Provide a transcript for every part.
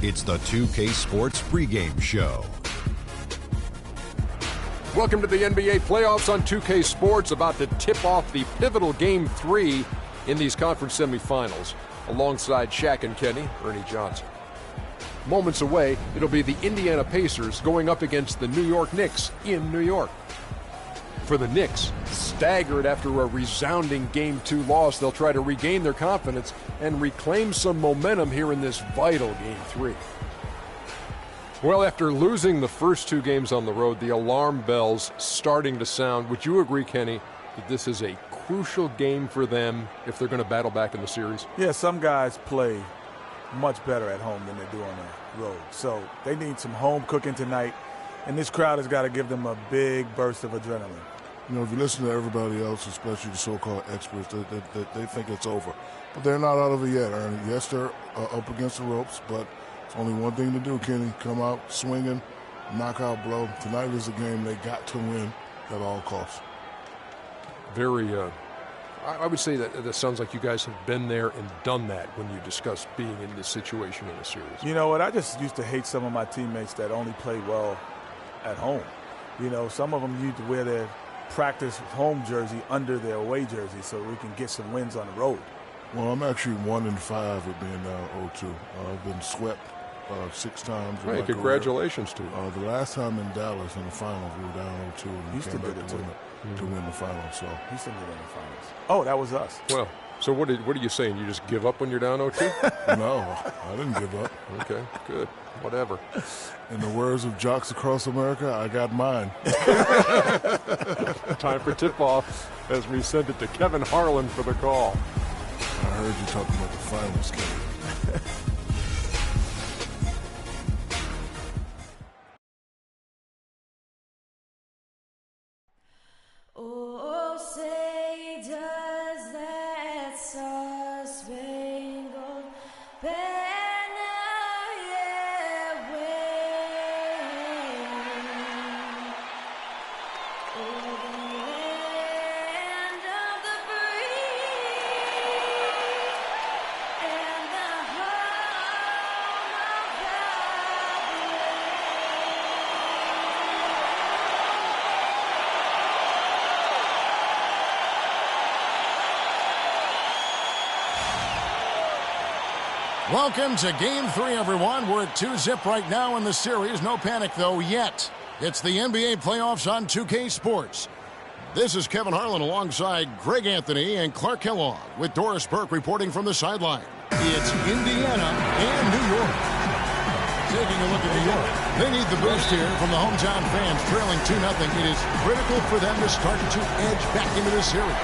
It's the 2K Sports pregame show. Welcome to the NBA playoffs on 2K Sports, about to tip off the pivotal Game 3 in these conference semifinals. Alongside Shaq and Kenny, Ernie Johnson. Moments away, it'll be the Indiana Pacers going up against the New York Knicks in New York. For the Knicks, staggered after a resounding Game 2 loss, they'll try to regain their confidence and reclaim some momentum here in this vital Game 3. Well, after losing the first two games on the road, the alarm bells starting to sound. Would you agree, Kenny, that this is a crucial game for them if they're going to battle back in the series? Yeah, some guys play much better at home than they do on the road. So they need some home cooking tonight, and this crowd has got to give them a big burst of adrenaline. You know, if you listen to everybody else, especially the so-called experts, they think it's over. But they're not out of it yet, Ernie. Yes, they're up against the ropes, but it's only one thing to do, Kenny. Come out swinging, knockout blow. Tonight is a game they got to win at all costs. Very, I would say that sounds like you guys have been there and done that when you discuss being in this situation in a series. You know what? I just used to hate some of my teammates that only play well at home. You know, some of them used to wear their practice home jersey under their away jersey so we can get some wins on the road. Well, I'm actually 1-5 with being down 0-2. I've been swept 6 times. Hey, congratulations to you. The last time in Dallas in the finals, we were down 0-2 and we came back to win the finals. So he still did it in the finals. Oh, that was us. Well, so what are you saying? You just give up when you're down 0-2? No, I didn't give up. Okay, good. Whatever. In the words of Jocks Across America, I got mine. Time for tip-off as we send it to Kevin Harlan for the call. I heard you talking about the finals, Kevin. Oh, say does that star-spangled banner yet wave o'er the land of the free and the home of the Welcome to Game 3, everyone. We're at 2-0 right now in the series. No panic, though, yet. It's the NBA playoffs on 2K Sports. This is Kevin Harlan alongside Greg Anthony and Clark Kellogg with Doris Burke reporting from the sideline. It's Indiana and New York. Taking a look at New York. They need the boost here from the hometown fans, trailing 2-0. It is critical for them to start to edge back into the series.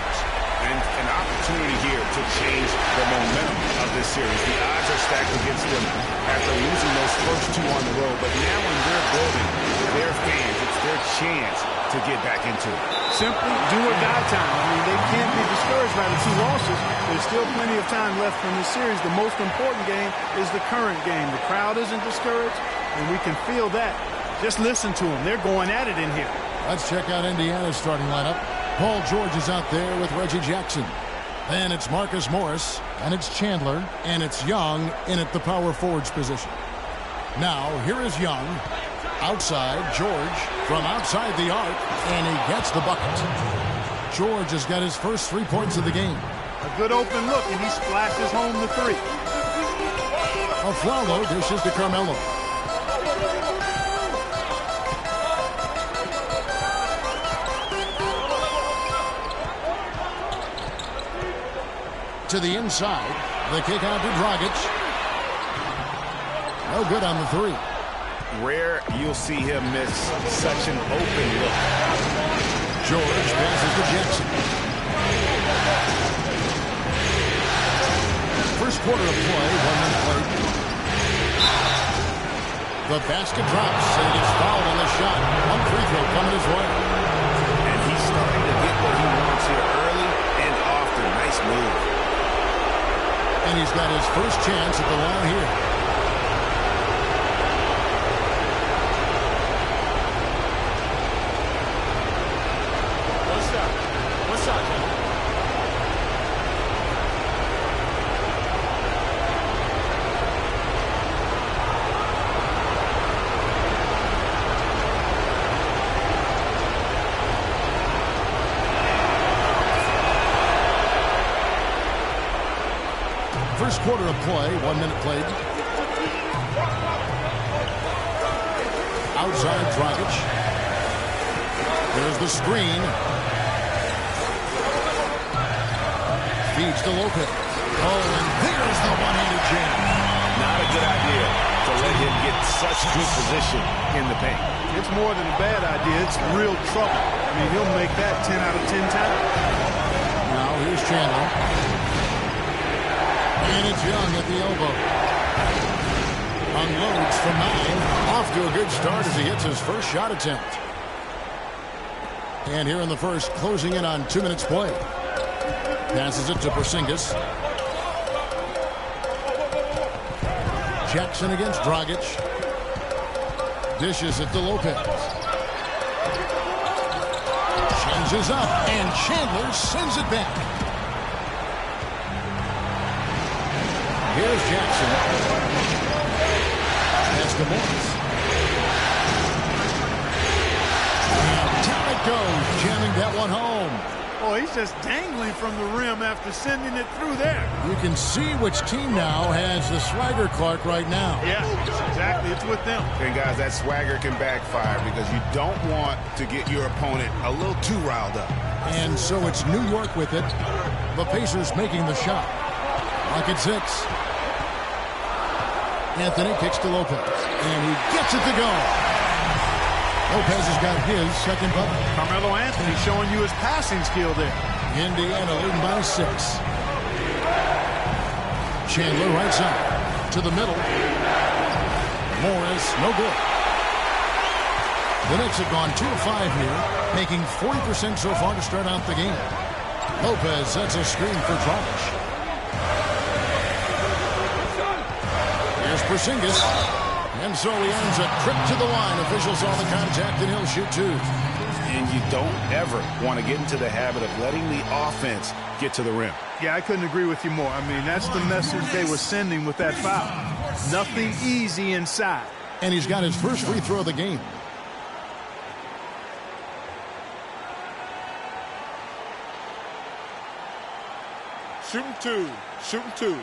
And an opportunity here to change the momentum of this series. The odds are stacked against them after losing those first two on the road. But now in their building, their fans, it's their chance to get back into it. Simply do or die time. I mean, they can't be discouraged by the 2 losses. There's still plenty of time left in this series. The most important game is the current game. The crowd isn't discouraged, and we can feel that. Just listen to them. They're going at it in here. Let's check out Indiana's starting lineup. Paul George is out there with Reggie Jackson. Then it's Marcus Morris, and it's Chandler, and it's Young in at the power forwards position. Now, here is Young. Outside, George from outside the arc, and he gets the bucket. George has got his first 3 points of the game. A good open look, and he splashes home the 3. Aflalo dishes to Carmelo. To the inside. The kick out to Dragic. No good on the 3. Rare you'll see him miss such an open look. George passes to Jackson. First quarter of play, 1 minute played. The basket drops, and he gets fouled on the shot. One free throw coming his way. And he's starting to get what he wants here early and often. Nice move. And he's got his first chance at the line here. First quarter of play, 1 minute played. Outside Dragic. There's the screen. Feeds to Lopez. Oh, and there's the one-handed jam. Not a good idea to let him get such good position in the paint. It's more than a bad idea. It's real trouble. I mean, he'll make that 10 out of 10 times. Now here's Chandler. And it's Young at the elbow. Unloads from 9. Off to a good start as he hits his first shot attempt. And here in the first, closing in on 2 minutes play. Passes it to Porzingis. Jackson against Dragic. Dishes it to Lopez. Changes up, and Chandler sends it back. Here's Jackson. Pass to Morris. And down it goes, jamming that one home. Oh, he's just dangling from the rim after sending it through there. You can see which team now has the swagger Clark right now. Yeah, exactly. It's with them. And, guys, that swagger can backfire because you don't want to get your opponent a little too riled up. And so it's New York with it. The Pacers making the shot. Lock at 6. Anthony kicks to Lopez. And he gets it to go. Lopez has got his second bucket. Carmelo Anthony showing you his passing skill there. Indiana leading by 6. Chandler right side to the middle. Morris, no good. The Knicks have gone 2 of 5 here, making 40% so far to start out the game. Lopez sets a screen for Dragic. Here's Porzingis. And so he earns a trip to the line. Officials saw the contact, and he'll shoot 2. And you don't ever want to get into the habit of letting the offense get to the rim. Yeah, I couldn't agree with you more. I mean, that's the message they were sending with that foul. Nothing easy inside. And he's got his first free throw of the game. Shooting 2. Shooting 2.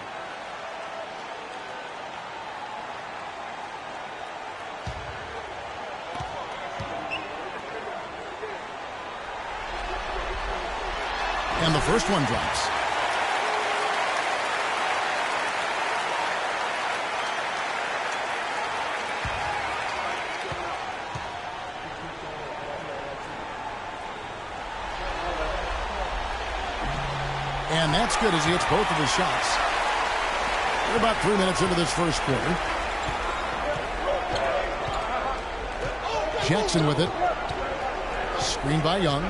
And the first one drops. And that's good as he hits both of his shots. We're about 3 minutes into this first quarter. Jackson with it. Screen by Young.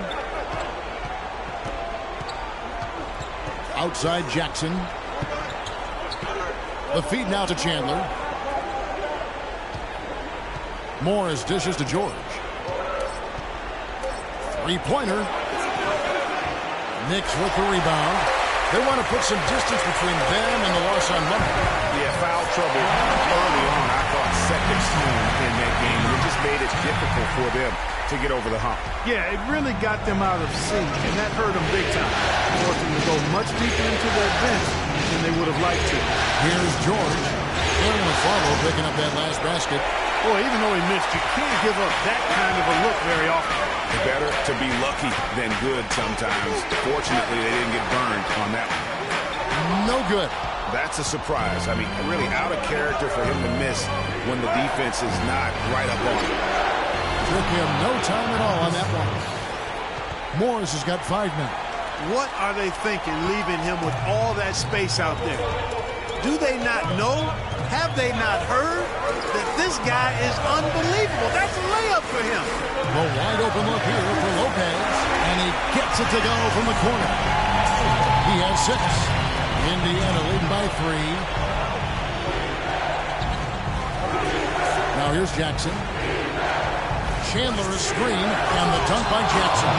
Outside Jackson. The feed now to Chandler. Morris dishes to George. Three-pointer. Knicks with the rebound. They want to put some distance between them and the loss on Monday. Yeah, foul trouble early on. I thought set the tone in that game. It just made it difficult for them to get over the hump. Yeah, it really got them out of sync, and that hurt them big time. Forced them to go much deeper into their bench than they would have liked to. Here's George. Aaron LaFarlow picking up that last basket. Boy, even though he missed, you can't give up that kind of a look very often. Better to be lucky than good sometimes. Fortunately, they didn't get burned on that one. No good. That's a surprise. I mean, really out of character for him to miss when the defense is not right up on him. Took him no time at all on that one. Morris has got 5 men. What are they thinking leaving him with all that space out there? Do they not know? Have they not heard that this guy is unbelievable? That's a layup for him. A wide open look here for Lopez, and he gets it to go from the corner. He has 6. Indiana leading by 3. Now here's Jackson. Chandler a screen, and the dunk by Jackson.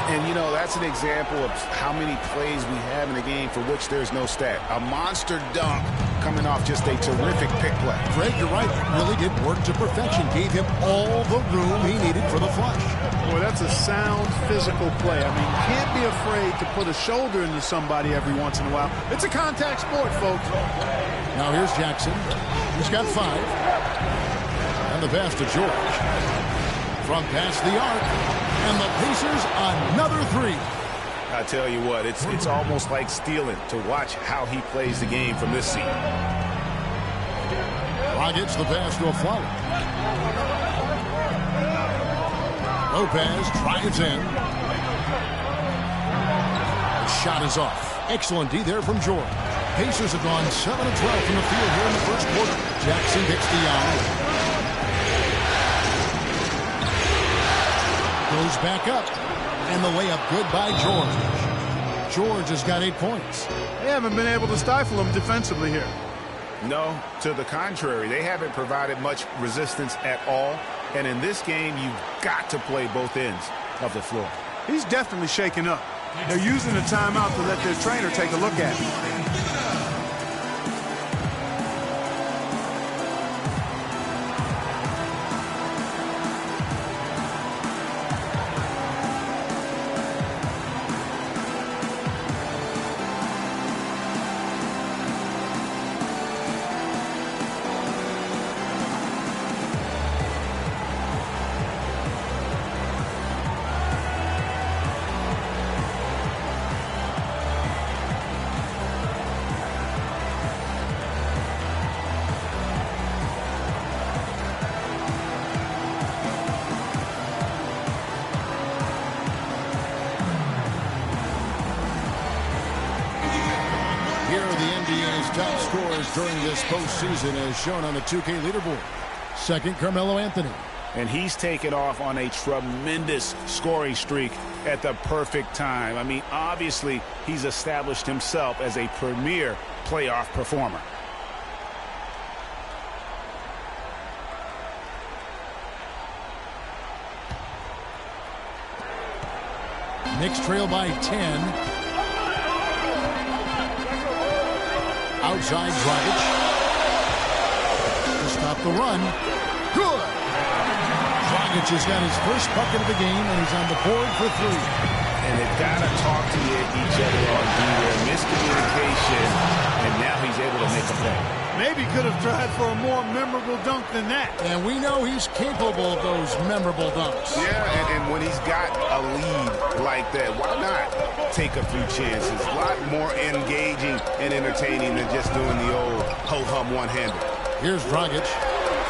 And, you know, that's an example of how many plays we have in a game for which there's no stat. A monster dunk coming off just a terrific pick play. Greg, you're right. Really did work to perfection. Gave him all the room he needed for the flush. Boy, that's a sound physical play. I mean, you can't be afraid to put a shoulder into somebody every once in a while. It's a contact sport, folks. Now here's Jackson. He's got 5. And the pass to George. From past the arc. And the Pacers another 3. I tell you what, it's almost like stealing to watch how he plays the game from this seat. Dragic the pass to Afflalo. Lopez drives in. The shot is off. Excellent D there from George. Pacers have gone 7 of 12 from the field here in the first quarter. Jackson hits the eye. Goes back up. And the layup good by George. George has got 8 points. They haven't been able to stifle him defensively here. No, to the contrary. They haven't provided much resistance at all. And in this game, you've got to play both ends of the floor. He's definitely shaken up. They're using the timeout to let their trainer take a look at him. Top scores during this postseason as shown on the 2K leaderboard. Second, Carmelo Anthony. And he's taken off on a tremendous scoring streak at the perfect time. I mean, obviously, he's established himself as a premier playoff performer. Knicks trail by 10. Outside Dragic. To stop the run. Good. Dragic has got his first bucket of the game, and he's on the board for 3. And they've got to talk to each other on D there. Miscommunication, and now he's able to make a play. Maybe could have tried for a more memorable dunk than that. And we know he's capable of those memorable dunks. Yeah, and when he's got a lead like that, why not take a few chances? A lot more engaging and entertaining than just doing the old ho-hum one-hander. Here's Dragic,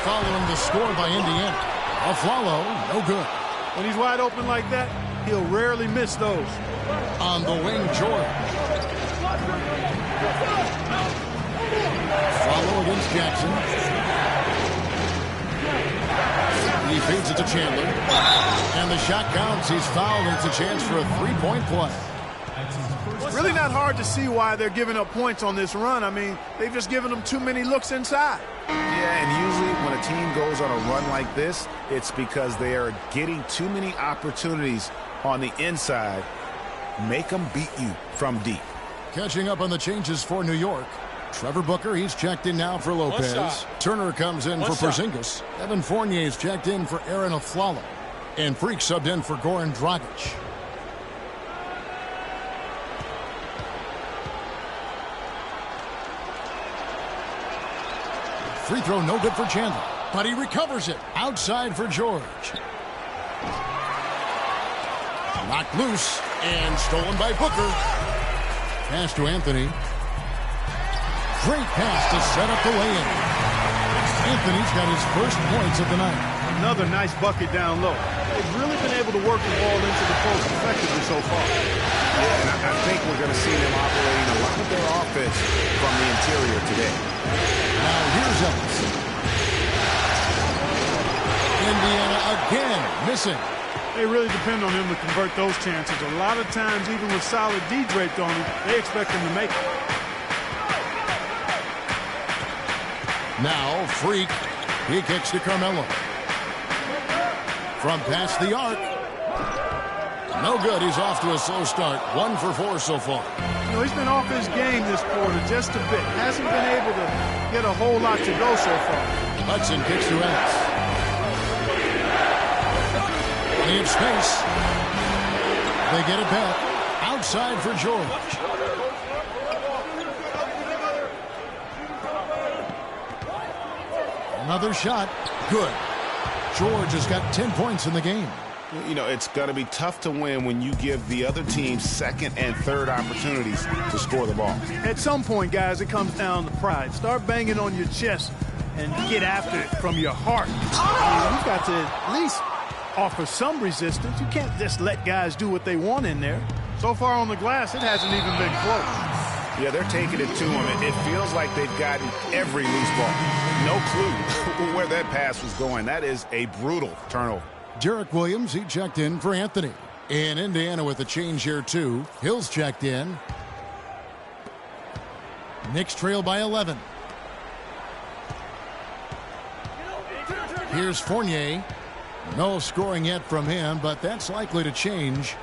following the score by Indiana. Afflalo, no good. When he's wide open like that, he'll rarely miss those. On the wing, George. Follow against Jackson. He feeds it to Chandler. And the shot counts. He's fouled, and it's a chance for a 3-point play. Really not hard to see why they're giving up points on this run. I mean, they've just given them too many looks inside. Yeah, and usually when a team goes on a run like this, it's because they are getting too many opportunities on the inside. Make them beat you from deep. Catching up on the changes for New York. Trevor Booker, he's checked in now for Lopez. Turner comes in for Porzingis. Evan Fournier's checked in for Aaron Afflalo. And Freak subbed in for Goran Dragic. Free throw no good for Chandler, but he recovers it. Outside for George. Knocked loose and stolen by Booker. Pass to Anthony. Great pass to set up the lay-in. Anthony's got his first points of the night. Another nice bucket down low. They've really been able to work the ball into the post effectively so far. Yeah, and I think we're going to see them operating a lot of their offense from the interior today. Now here's Ellis. Indiana again missing. They really depend on him to convert those chances. A lot of times, even with solid D draped on him, they expect him to make it. Now Freak. He kicks to Carmelo. From past the arc. No good. He's off to a slow start. 1 for 4 so far. You know, he's been off his game this quarter just a bit. Hasn't been able to get a whole lot to go so far. Hudson kicks to Ellis. Plenty of space. They get it back. Outside for George. Another shot. Good. George has got 10 points in the game. You know, it's going to be tough to win when you give the other team second and third opportunities to score the ball. At some point, guys, it comes down to pride. Start banging on your chest and get after it from your heart. I mean, you've got to at least offer some resistance. You can't just let guys do what they want in there. So far on the glass, it hasn't even been close. Yeah, they're taking it to him. It feels like they've gotten every loose ball. No clue where that pass was going. That is a brutal turnover. Derek Williams, he checked in for Anthony. And Indiana with a change here, too. Hill's checked in. Knicks trail by 11. Here's Fournier. No scoring yet from him, but that's likely to change.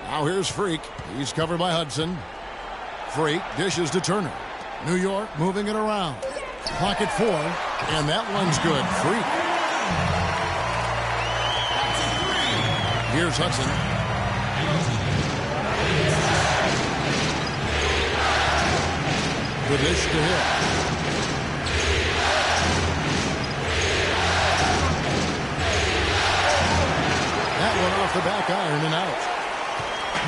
Now here's Freak. He's covered by Hudson. Freak dishes to Turner. New York moving it around. Clock at 4, and that one's good. Freak. Here's Hudson. The dish to Hill. That one off the back iron and out.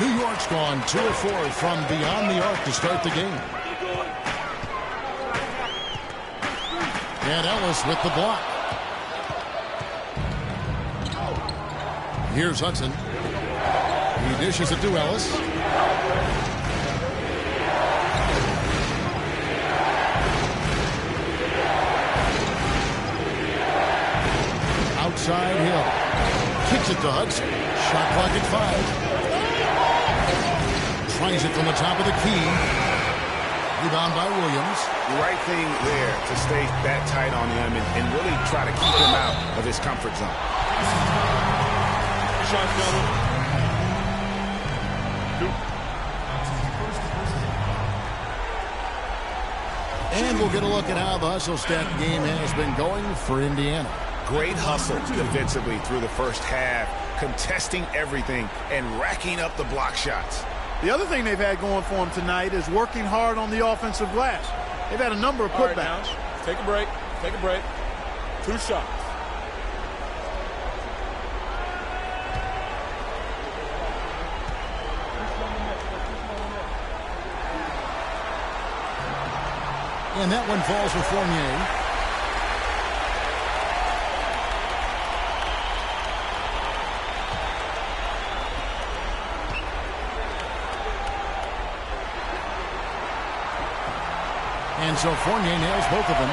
New York's gone 2 of 4 from beyond the arc to start the game. And Ellis with the block. Here's Hudson. He dishes it to Ellis. Outside Hill. Kicks it to Hudson. Shot clock at 5. Tries it from the top of the key. Rebound by Williams. The right thing there to stay that tight on him and really try to keep him out of his comfort zone. Shot, gentlemen. And we'll get a look at how the hustle stat game has been going for Indiana. Great hustle defensively through the first half, contesting everything and racking up the block shots. The other thing they've had going for them tonight is working hard on the offensive glass. They've had a number of putbacks. Right, take a break. Take a break. 2 shots. And that one falls for Fournier. And so Fournier nails both of them.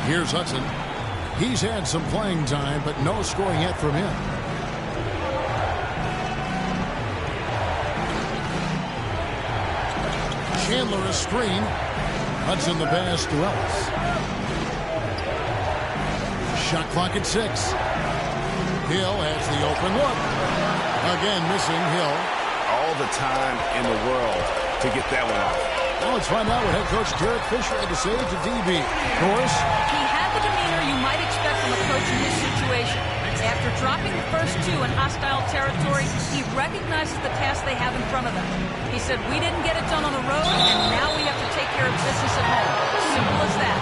Here's Hudson. He's had some playing time, but no scoring yet from him. Chandler a screen. Hudson the pass to Ellis. Shot clock at 6. Hill has the open look. Again missing Hill. All the time in the world to get that one off. Now let's find out what head coach Derek Fisher had to say to DB. Norris? He had the demeanor you might expect from a coach in his situation. After dropping the first 2 in hostile territory, he recognizes the task they have in front of them. He said, we didn't get it done on the road, and now we have to take care of business at home. Simple as that.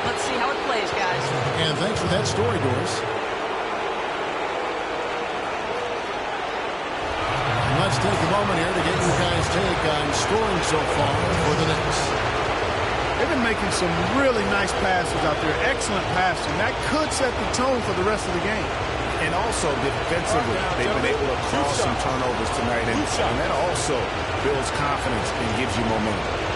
Let's see how it plays, guys. And thanks for that story, Doris. Let's take a moment here to get you guys' take on scoring so far for the Knicks. They've been making some really nice passes out there. Excellent passing. That could set the tone for the rest of the game. And also defensively, they've been able to cause some turnovers tonight. And that also builds confidence and gives you momentum.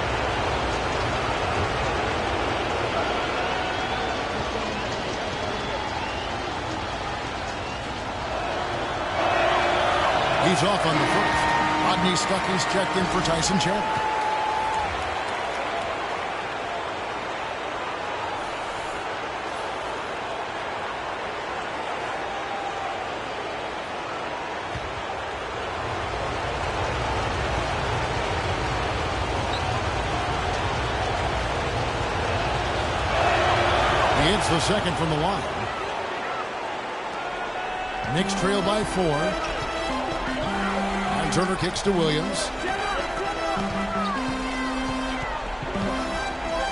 He's off on the first. Rodney Stuckey's checked in for Tyson Chandler. It's the second from the line. Knicks trail by 4. And Turner kicks to Williams.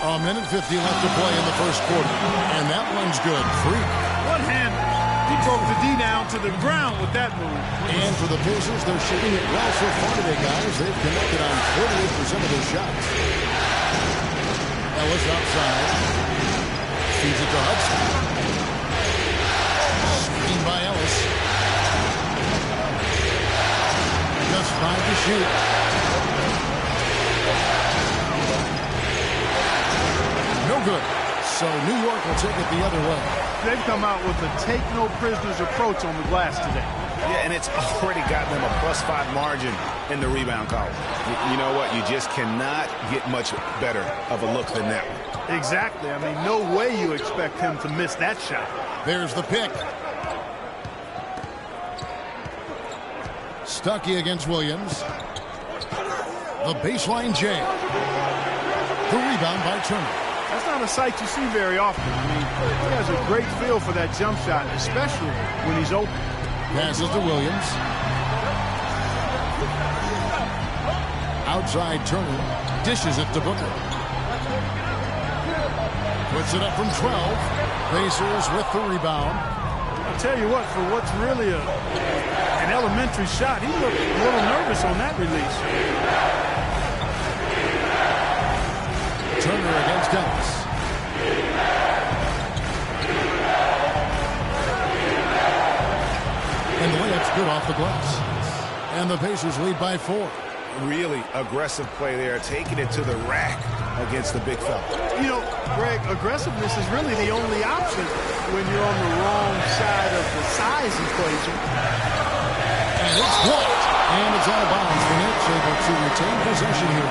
A minute 50 left to play in the first quarter. And that one's good. Freak. What hand? He broke the D down to the ground with that move. And for the Pacers, they're shooting it well so far today, guys. They've connected on 48% of their shots. Ellis outside. Feeds it to Hudson. Screen by Ellis. Just 5 to shoot. No good. So New York will take it the other way. They've come out with a take-no-prisoners approach on the glass today. Yeah, and it's already got them a +5 margin in the rebound column. You know what? You just cannot get much better of a look than that one. Exactly. I mean, no way you expect him to miss that shot. There's the pick. Stuckey against Williams. The baseline jam. The rebound by Turner. That's not a sight you see very often. I mean, he has a great feel for that jump shot, especially when he's open. Passes to Williams. Outside Turner. Dishes it to Booker. Puts it up from 12. Pacers with the rebound. I'll tell you what, for what's really an elementary shot, he looked a little nervous on that release. Turner against Ellis. And the layup's good off the glass. And the Pacers lead by 4. Really aggressive play there, taking it to the rack against the big fella. You know, Greg, aggressiveness is really the only option when you're on the wrong side of the size equation. And it's blocked. And it's out of bounds. The Knicks able to retain possession here.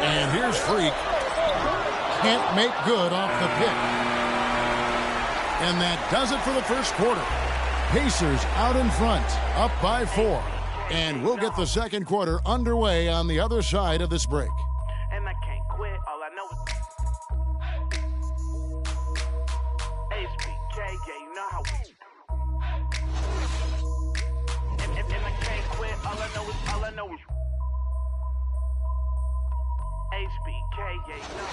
And here's Freak. Can't make good off the pick. And that does it for the first quarter. Pacers out in front, up by 4. And we'll get the second quarter underway on the other side of this break. And I can't quit, all I know is HBK, yeah, you know how we and I can't quit, all I know is HBK, yeah, you know.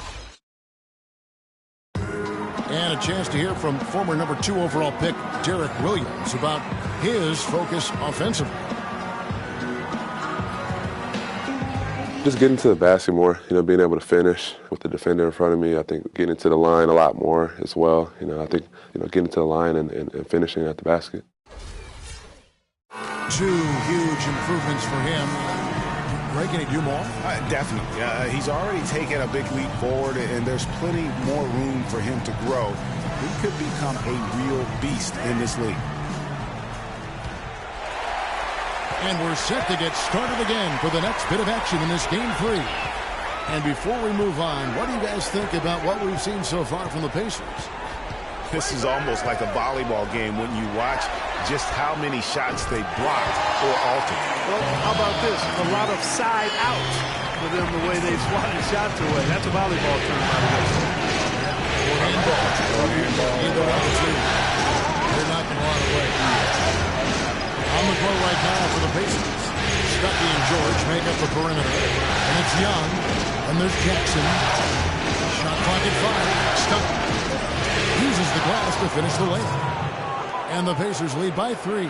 And a chance to hear from former number 2 overall pick Derek Williams about his focus offensively. Just getting to the basket more, being able to finish with the defender in front of me. I think getting to the line a lot more as well. I think, getting to the line and finishing at the basket. 2 huge improvements for him. Greg, can he do more? Definitely. He's already taken a big leap forward, and there's plenty more room for him to grow. He could become a real beast in this league. And we're set to get started again for the next bit of action in this Game 3. And before we move on, what do you guys think about what we've seen so far from the Pacers? This is almost like a volleyball game when you watch just how many shots they blocked or altered. Well, how about this? A lot of side out for them, the way they've swatted shots away. That's a volleyball term, by the way. Either one or two. They're knocking a lot away. On the court right now for the Pacers. Stuckey and George make up the perimeter. And it's Young. And there's Jackson. Shot clock at 5. Stuckey uses the glass to finish the layup. And the Pacers lead by 3.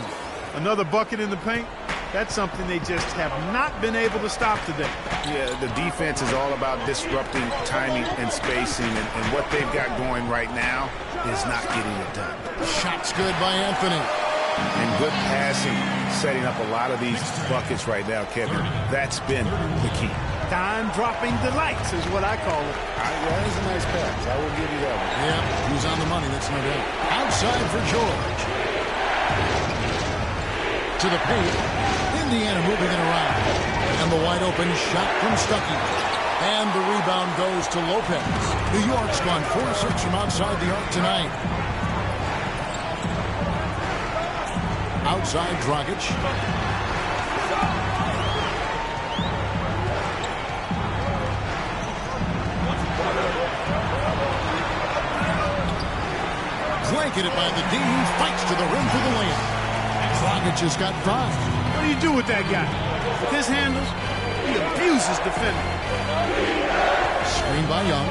Another bucket in the paint. That's something they just have not been able to stop today. Yeah, the defense is all about disrupting timing and spacing, and what they've got going right now is not getting it done. Shots good by Anthony. And good passing, setting up a lot of these buckets right now, Kevin. That's been the key. Time-dropping delights is what I call it. That is a nice pass. I will give you that one. Yeah, he's on the money, that's no doubt. Outside for George. To the paint. Indiana moving it around. And the wide open shot from Stuckey. And the rebound goes to Lopez. New York's gone 4-6 from outside the arc tonight. Outside Dragic. Blanketed by the D, who fights to the rim for the layup. Dragic has got 5. What do you do with that guy? With his handles, he abuses defenders. Screen by Young.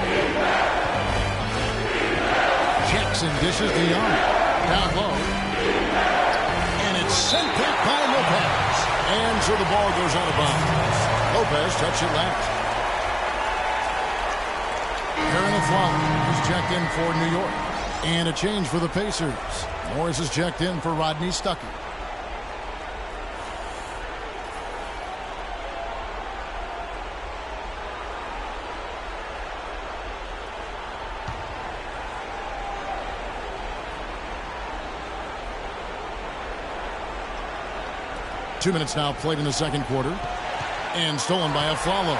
Jackson dishes to Young. Down low. And it's sent back by Lopez. And so the ball goes out of bounds. Lopez touched it last. Aaron Aflalo is checked in for New York. And a change for the Pacers. Morris is checked in for Rodney Stuckey. Two minutes now played in the second quarter. And stolen by Aflalo.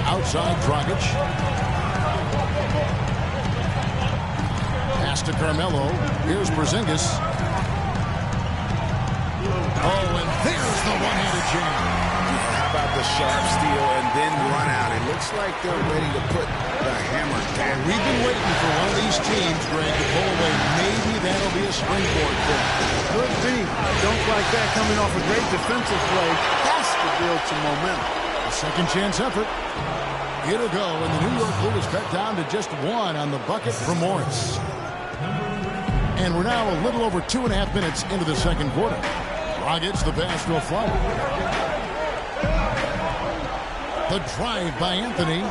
Outside Dragic. Pass to Carmelo. Here's Porzingis. Oh, and there's the one-handed jam. How about the sharp steal and then run out? It looks like they're ready to put the hammer down. We've been waiting for one of these teams, Greg, to pull away. Maybe that'll be a springboard for them. Could be. Don't like that coming off a great defensive play. Has to build some momentum. A second chance effort. It'll go, and the New York lead is cut down to just 1 on the bucket from Morris. And we're now a little over 2.5 minutes into the second quarter. Dragic the pass to Aflalo. The drive by Anthony.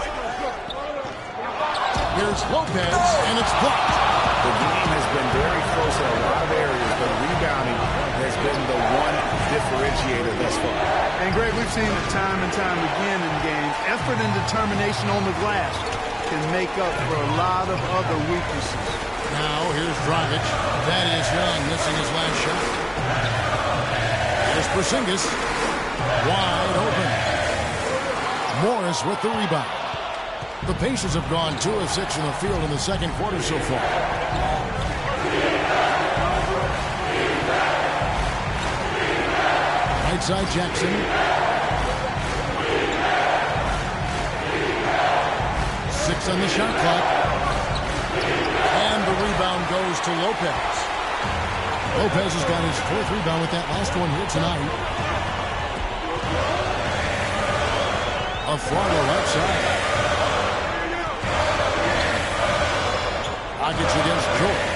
Here's Lopez, and it's blocked. The game has been very close in a lot of areas, but rebounding has been the one differentiator thus far. And, Greg, we've seen it time and time again in games. Effort and determination on the glass can make up for a lot of other weaknesses. Now, here's Dragic. That is Young missing his last shot. Here's Porzingis. Wide open. Morris with the rebound. The Pacers have gone 2 of 6 from the field in the second quarter so far. Right side Jackson. 6 on the shot clock. And the rebound goes to Lopez. Lopez has got his 4th rebound with that last one here tonight. Aflalo left side. Dragic against George.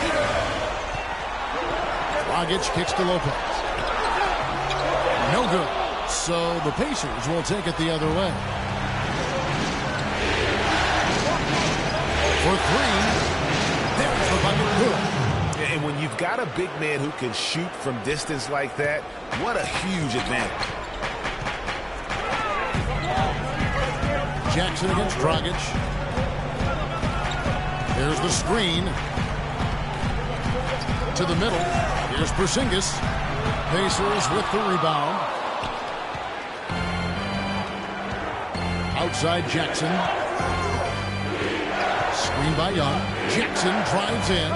Dragic kicks to Lopez. No good. So the Pacers will take it the other way. For 3. There's the bucket. Good. And when you've got a big man who can shoot from distance like that, what a huge advantage. Jackson against Dragic. There's the screen. To the middle. Here's Porzingis. Pacers with the rebound. Outside Jackson. Screen by Young. Jackson drives in.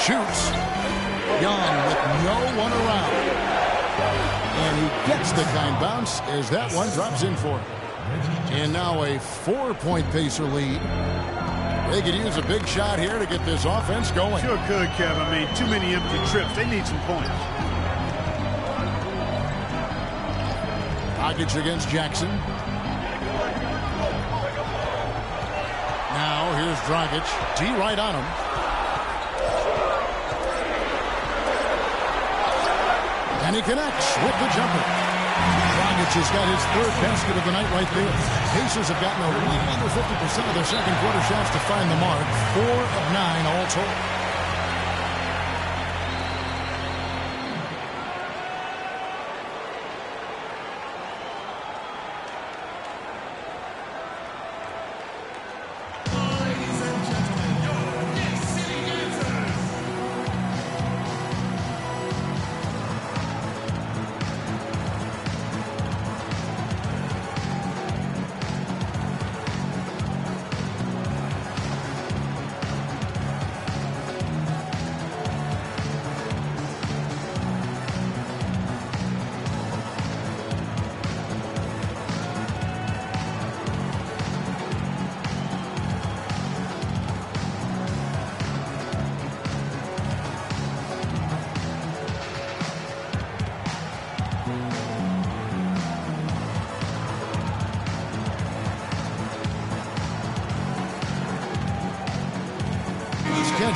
Shoots. Young with no one around. And he gets the kind bounce as that one drops in for him. And now a 4-point Pacer lead. They could use a big shot here to get this offense going. Sure could, Kevin. I mean, too many empty trips. They need some points. Dragic against Jackson. Now here's Dragic. T right on him. And he connects with the jumper. Dragic has got his 3rd basket of the night right there. Pacers have gotten a little under 50% of their second quarter shots to find the mark. 4 of 9 all told.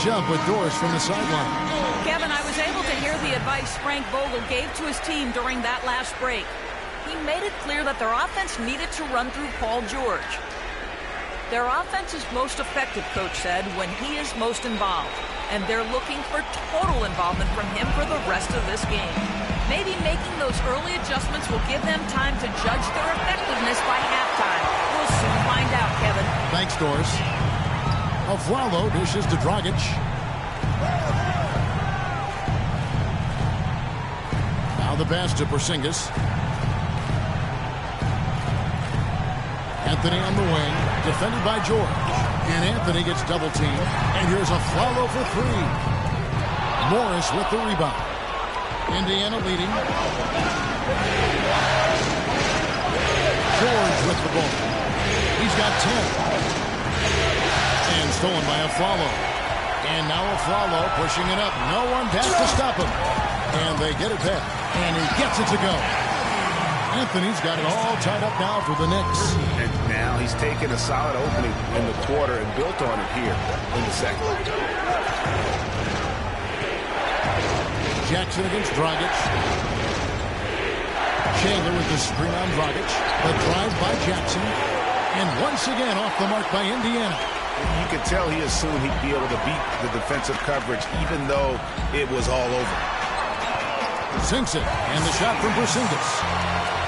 catch up with Doris from the sideline. Kevin, I was able to hear the advice Frank Vogel gave to his team during that last break. He made it clear that their offense needed to run through Paul George. Their offense is most effective, Coach said, when he is most involved. And they're looking for total involvement from him for the rest of this game. Maybe making those early adjustments will give them time to judge their effectiveness by halftime. We'll soon find out, Kevin. Thanks, Doris. Aflalo dishes to Dragic. Now the pass to Porzingis. Anthony on the wing, defended by George. And Anthony gets double-teamed. And here's Aflalo for three. Morris with the rebound. Indiana leading. George with the ball. He's got 10. And stolen by Aflalo. And now Aflalo pushing it up. No one back to stop him. And they get it back. And he gets it to go. Anthony's got it all tied up now for the Knicks. And now he's taken a solid opening in the quarter and built on it here in the second. Jackson against Dragic. Chandler with the screen on Dragic. The drive by Jackson. And once again off the mark by Indiana. You could tell he assumed he'd be able to beat the defensive coverage even though it was all over. Sinks it. And the shot from Porzingis.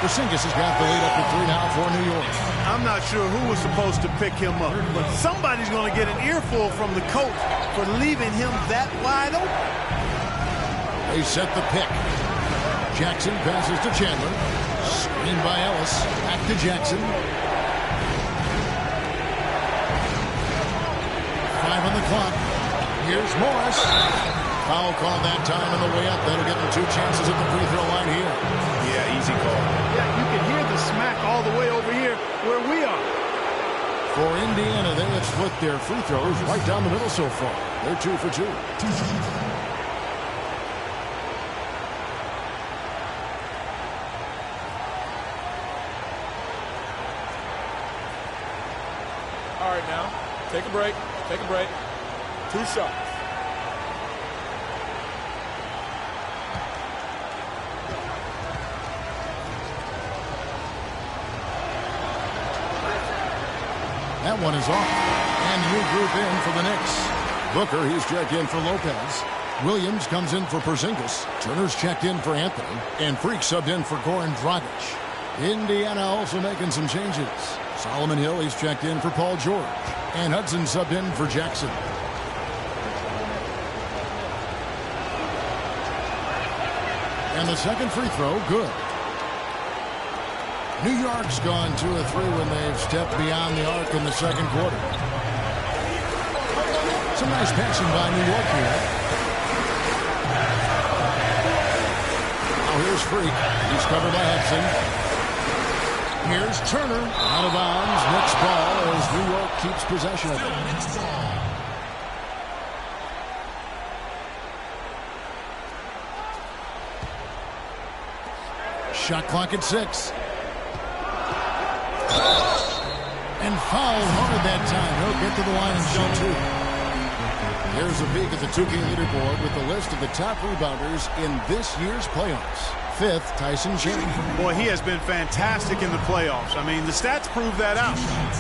Porzingis has got the lead up to 3 now for New York. I'm not sure who was supposed to pick him up, but somebody's going to get an earful from the coach for leaving him that wide open. They set the pick. Jackson passes to Chandler. Screen by Ellis. Back to Jackson. 5 on the clock. Here's Morris. Foul called that time on the way up. That'll give them 2 chances at the free throw line here. Yeah, easy call. Yeah, you can hear the smack all the way over here where we are. For Indiana, they have split their free throws right down the middle so far. They're 2 for 2. All right, now, take a break. Take a break. 2 shots. That one is off. And new group in for the Knicks. Booker, he's checked in for Lopez. Williams comes in for Porzingis. Turner's checked in for Anthony. And Freak subbed in for Goran Dragic. Indiana also making some changes. Solomon Hill, he's checked in for Paul George. And Hudson subbed in for Jackson. And the second free throw, good. New York's gone 2 of 3 when they've stepped beyond the arc in the second quarter. Some nice passing by New York here. Now here's Freak. He's covered by Hudson. Here's Turner. Out of bounds. Knicks ball as New York keeps possession of it. Shot clock at 6. And fouled hard that time. He'll get to the line and shoot 2. Here's a peek at the 2K leaderboard with the list of the top rebounders in this year's playoffs. 5th, Tyson Chandler. Boy, he has been fantastic in the playoffs. I mean, the stats prove that out.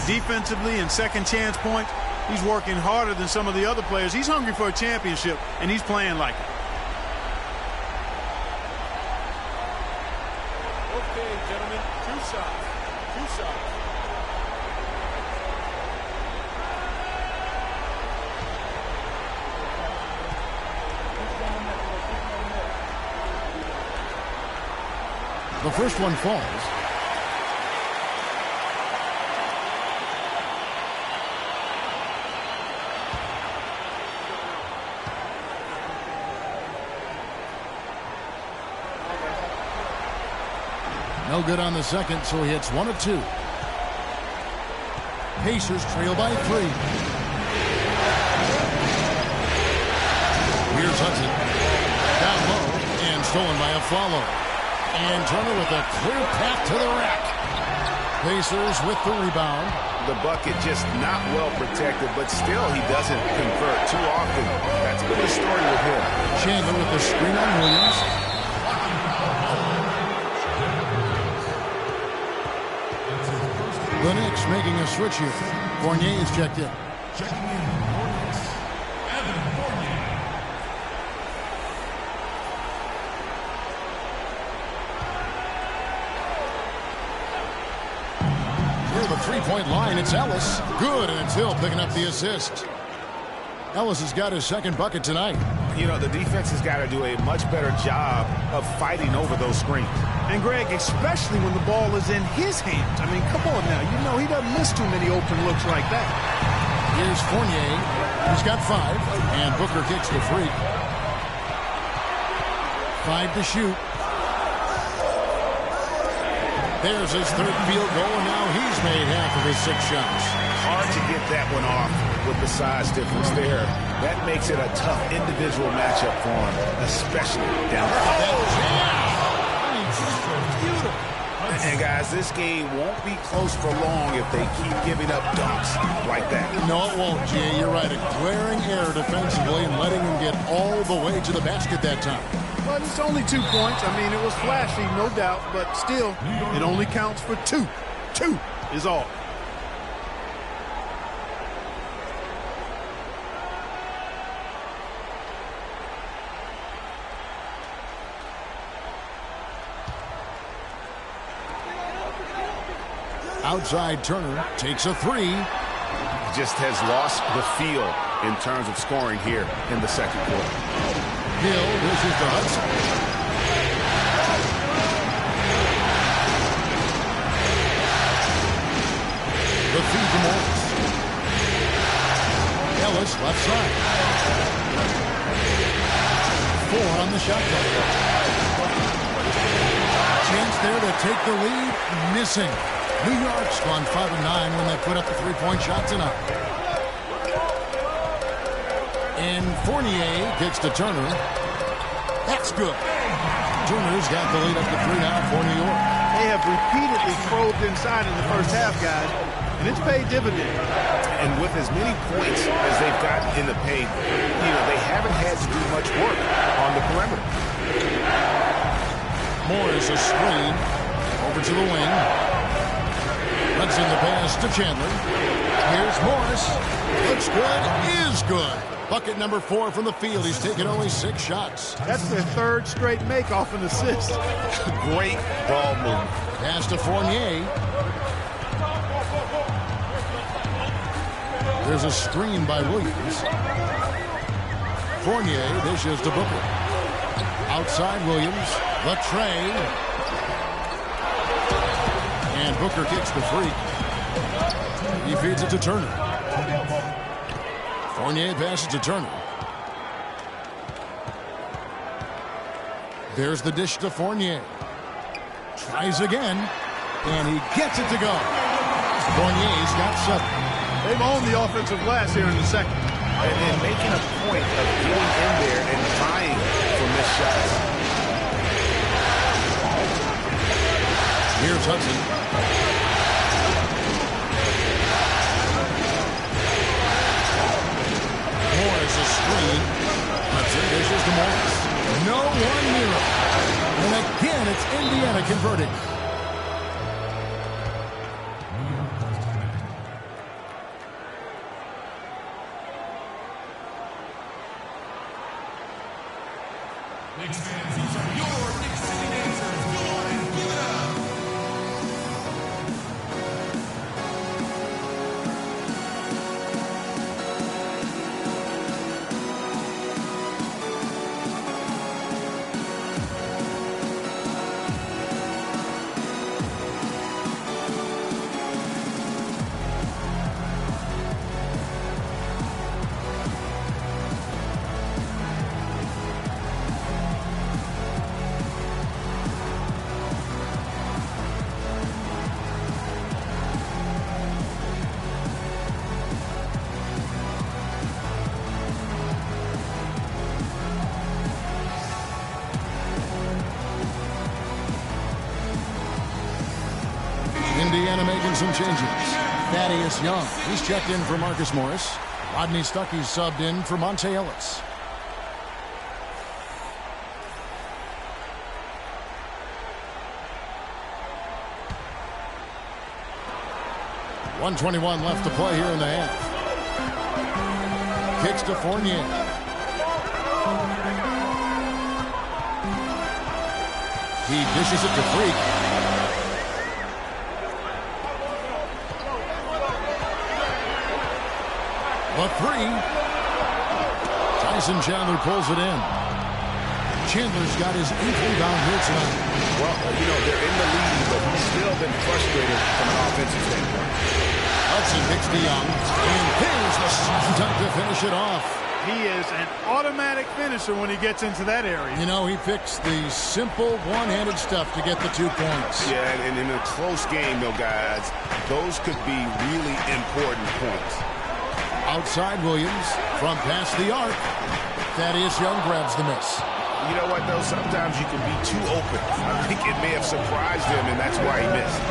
Defensively and second chance points, he's working harder than some of the other players. He's hungry for a championship, and he's playing like it. Okay, gentlemen, 2 shots. 2 shots. The first one falls. No good on the second, so he hits 1 of 2. Pacers trail by 3. Here's Hudson. Down low and stolen by Aflalo. And Turner with a clear path to the rack. Pacers with the rebound. the bucket, just not well protected, but still he doesn't convert too often. That's been the story with him. Chandler with the screen on Williams. The Knicks making a switch here. Fournier is checked in. Checking in for Knicks, Evan Fournier. Near the three-point line, it's Ellis. Good, and it's Hill picking up the assist. Ellis has got his second bucket tonight. You know, the defense has got to do a much better job of fighting over those screens. And, Greg, especially when the ball is in his hands. I mean, come on now. You know he doesn't miss too many open looks like that. Here's Fournier. He's got 5, and Booker kicks the free. 5 to shoot. There's his third field goal, and now he's made half of his 6 shots. Hard to get that one off with the size difference there. That makes it a tough individual matchup for him, especially down there. And, guys, this game won't be close for long if they keep giving up dunks like that. No, it won't, Jay. You're right. A glaring error defensively and letting him get all the way to the basket that time. But it's only 2 points. I mean, it was flashy, no doubt, but still, it only counts for 2. 2 is all. Outside Turner takes a 3. Just has lost the feel in terms of scoring here in the second quarter. Hill dishes to Hudson. The feed to Morris. Ellis left side. 4 on the shot clock. Chance there to take the lead. Missing. New York's gone 5-9 when they put up the three-point shot tonight. And Fournier gets to Turner. That's good. Turner's got the lead up to 3 now for New York. They have repeatedly probed inside in the first half, guys, and it's paid dividends. And with as many points as they've got in the paint, you know, they haven't had to do much work on the perimeter. Morris a screen over to the wing. Hudson the pass to Chandler. Here's Morris. Looks good. Is good. Bucket number 4 from the field. He's taken only 6 shots. That's their 3rd straight make off an assist. Great ball movement. Pass to Fournier. There's a screen by Williams. Fournier dishes to Booker. Outside Williams. The tray. And Booker kicks the free. He feeds it to Turner. Fournier passes to Turner. There's the dish to Fournier. Tries again. And he gets it to go. Fournier's got 7. They've owned the offensive glass here in the second. And then making a point of getting in there and vying for missed shots. Here's Hudson. Morris a screen. Hudson dishes to Morris. No one near him. And again, it's Indiana converting. Knicks fans, these are your Knicks City dancers. Go on and give it up. Indiana making some changes. Thaddeus Young. He's checked in for Marcus Morris. Rodney Stuckey's subbed in for Monte Ellis. .121 left to play here in the half. Kicks to Fournier. He dishes it to Freak. The three. Tyson Chandler pulls it in. Chandler's got his 8th rebound here tonight. Well, they're in the lead, but he's still been frustrated from an offensive standpoint. Hudson kicks to Young, and here's the time to finish it off. He is an automatic finisher when he gets into that area. He picks the simple one-handed stuff to get the 2 points. Yeah, and in a close game, though, guys, those could be really important points. Outside Williams, from past the arc. Thaddeus Young grabs the miss. You know what, though? Sometimes you can be too open. I think it may have surprised him, and that's why he missed.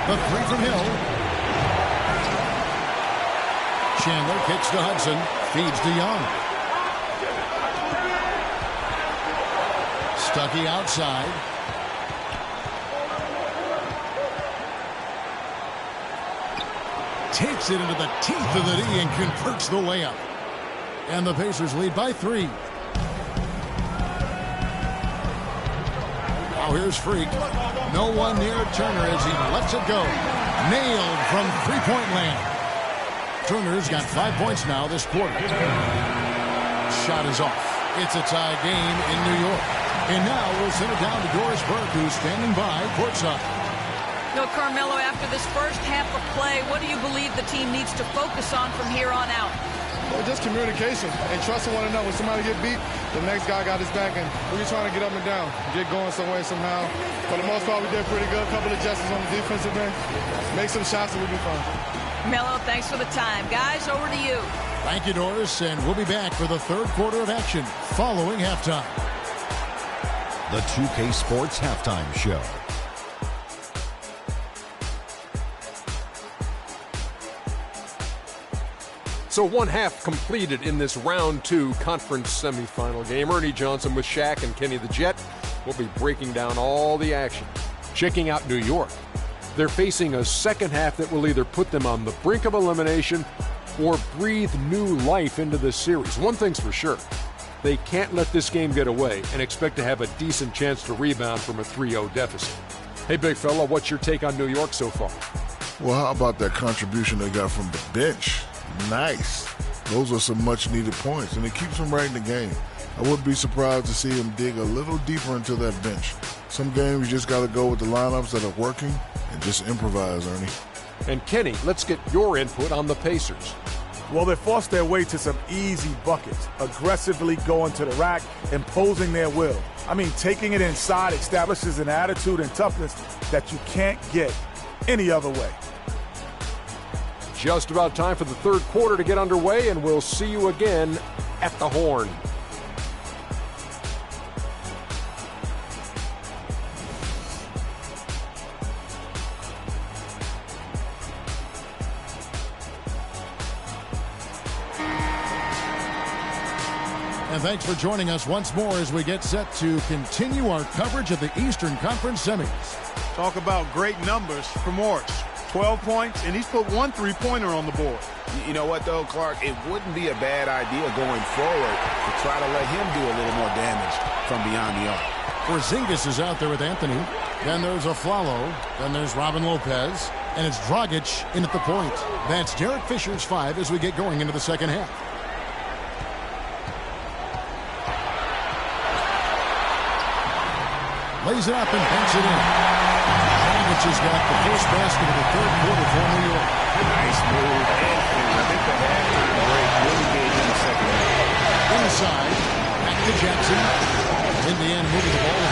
The three from Hill. Chandler kicks to Hudson. Feeds to Young. Stuckey outside. Takes it into the teeth of the D and converts the layup. And the Pacers lead by 3. Now here's Freak. No one near Turner as he lets it go. Nailed from three-point land. Turner's got 5 points now this quarter. Shot is off. It's a tie game in New York. And now we'll send it down to Doris Burke, who's standing by courtside. Carmelo, after this first half of play, what do you believe the team needs to focus on from here on out? Well, just communication and trusting one another. When somebody get beat, the next guy got his back, and we're just trying to get up and down, get going some way, somehow. For the most part, we did pretty good. A couple of adjustments on the defensive end. Make some shots and we'll be fine. Melo, thanks for the time. Guys, over to you. Thank you, Doris, and we'll be back for the third quarter of action following halftime. The 2K Sports Halftime Show. So one half completed in this round 2 conference semifinal game. Ernie Johnson with Shaq and Kenny the Jet will be breaking down all the action. Checking out New York. They're facing a second half that will either put them on the brink of elimination or breathe new life into this series. One thing's for sure. They can't let this game get away and expect to have a decent chance to rebound from a 3-0 deficit. Hey, big fella, what's your take on New York so far? Well, how about that contribution they got from the bench? Nice. Those are some much-needed points, and it keeps them right in the game. I wouldn't be surprised to see them dig a little deeper into that bench. Some games you just got to go with the lineups that are working and just improvise, Ernie. And Kenny, let's get your input on the Pacers. Well, they forced their way to some easy buckets, aggressively going to the rack, imposing their will. I mean, taking it inside establishes an attitude and toughness that you can't get any other way. Just about time for the third quarter to get underway, and we'll see you again at the Horn. And thanks for joining us once more as we get set to continue our coverage of the Eastern Conference semis. Talk about great numbers for Morris. 12 points, and he's put 1 3-pointer on the board. You know what, though, Clark? It wouldn't be a bad idea going forward to try to let him do a little more damage from beyond the arc. Porzingis is out there with Anthony. Then there's Aflalo. Then there's Robin Lopez. And it's Dragic in at the point. That's Derek Fisher's 5 as we get going into the second half. Lays it up and banks it in. Dragic has got the first basket of the third quarter for New York. Nice move. And I think the halftime break really gave him the second half. Inside. Back to Jackson. Indiana moving the ball.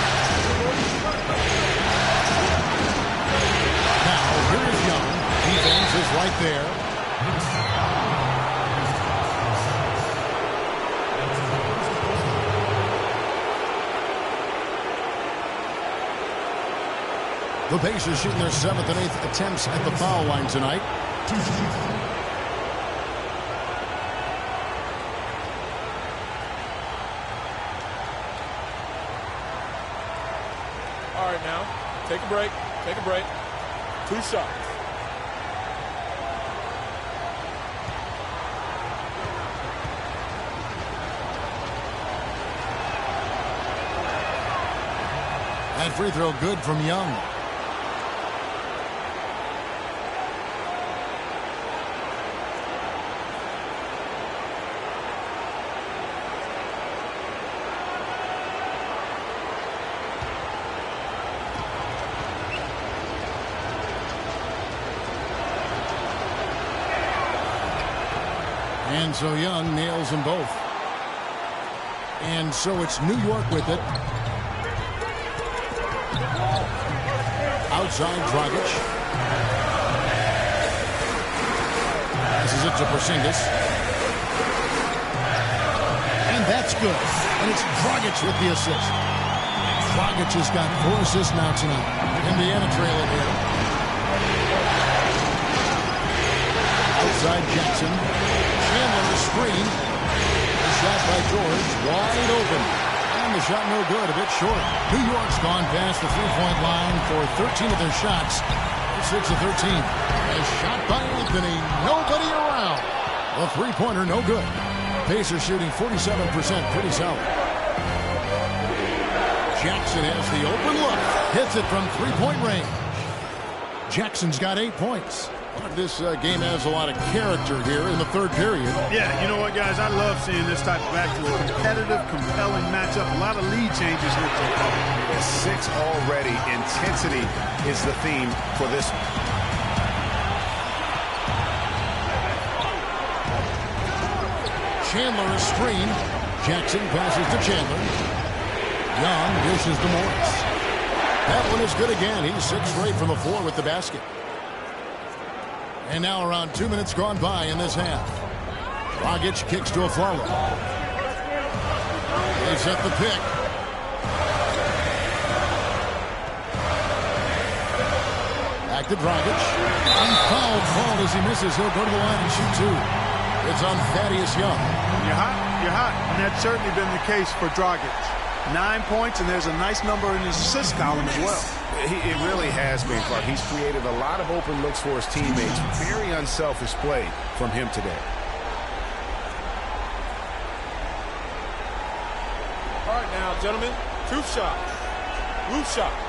Now, here is Young. Defense is right there. The Pacers shooting their 7th and 8th attempts at the foul line tonight. All right, now, take a break. Take a break. 2 shots. That free throw good from Young. And so Young nails them both. And so it's New York with it. Outside Dragic. Passes it to Porzingis. And that's good. And it's Dragic with the assist. Dragic has got 4 assists now tonight. Indiana trailing here. Outside Jackson. Chandler a screen. The shot by George. Wide open. And the shot no good, a bit short. New York's gone past the three-point line for 13 of their shots. 6 of 13. A shot by Anthony. Nobody around. The three-pointer no good. Pacers shooting 47%. Pretty solid. Jackson has the open look. Hits it from three-point range. Jackson's got 8 points. This game has a lot of character here in the third period. Yeah, you know what, guys? I love seeing this type of action. A competitive, compelling matchup. A lot of lead changes here. 6 already. Intensity is the theme for this one. Chandler is screen. Jackson passes to Chandler. Young dishes to Morris. That one is good again. He's 6 straight from the floor with the basket. And now around 2 minutes gone by in this half. Dragic kicks to Aflalo. They set the pick. Back to Dragic. And fouled. Called as he misses. He'll go to the line and shoot 2. It's on Thaddeus Young. You're hot. You're hot. And that's certainly been the case for Dragic. 9 points, and there's a nice number in his assist column as well. It really has been, Clark. He's created a lot of open looks for his teammates. Very unselfish play from him today. All right, now, gentlemen, 2 shots. Loose shots.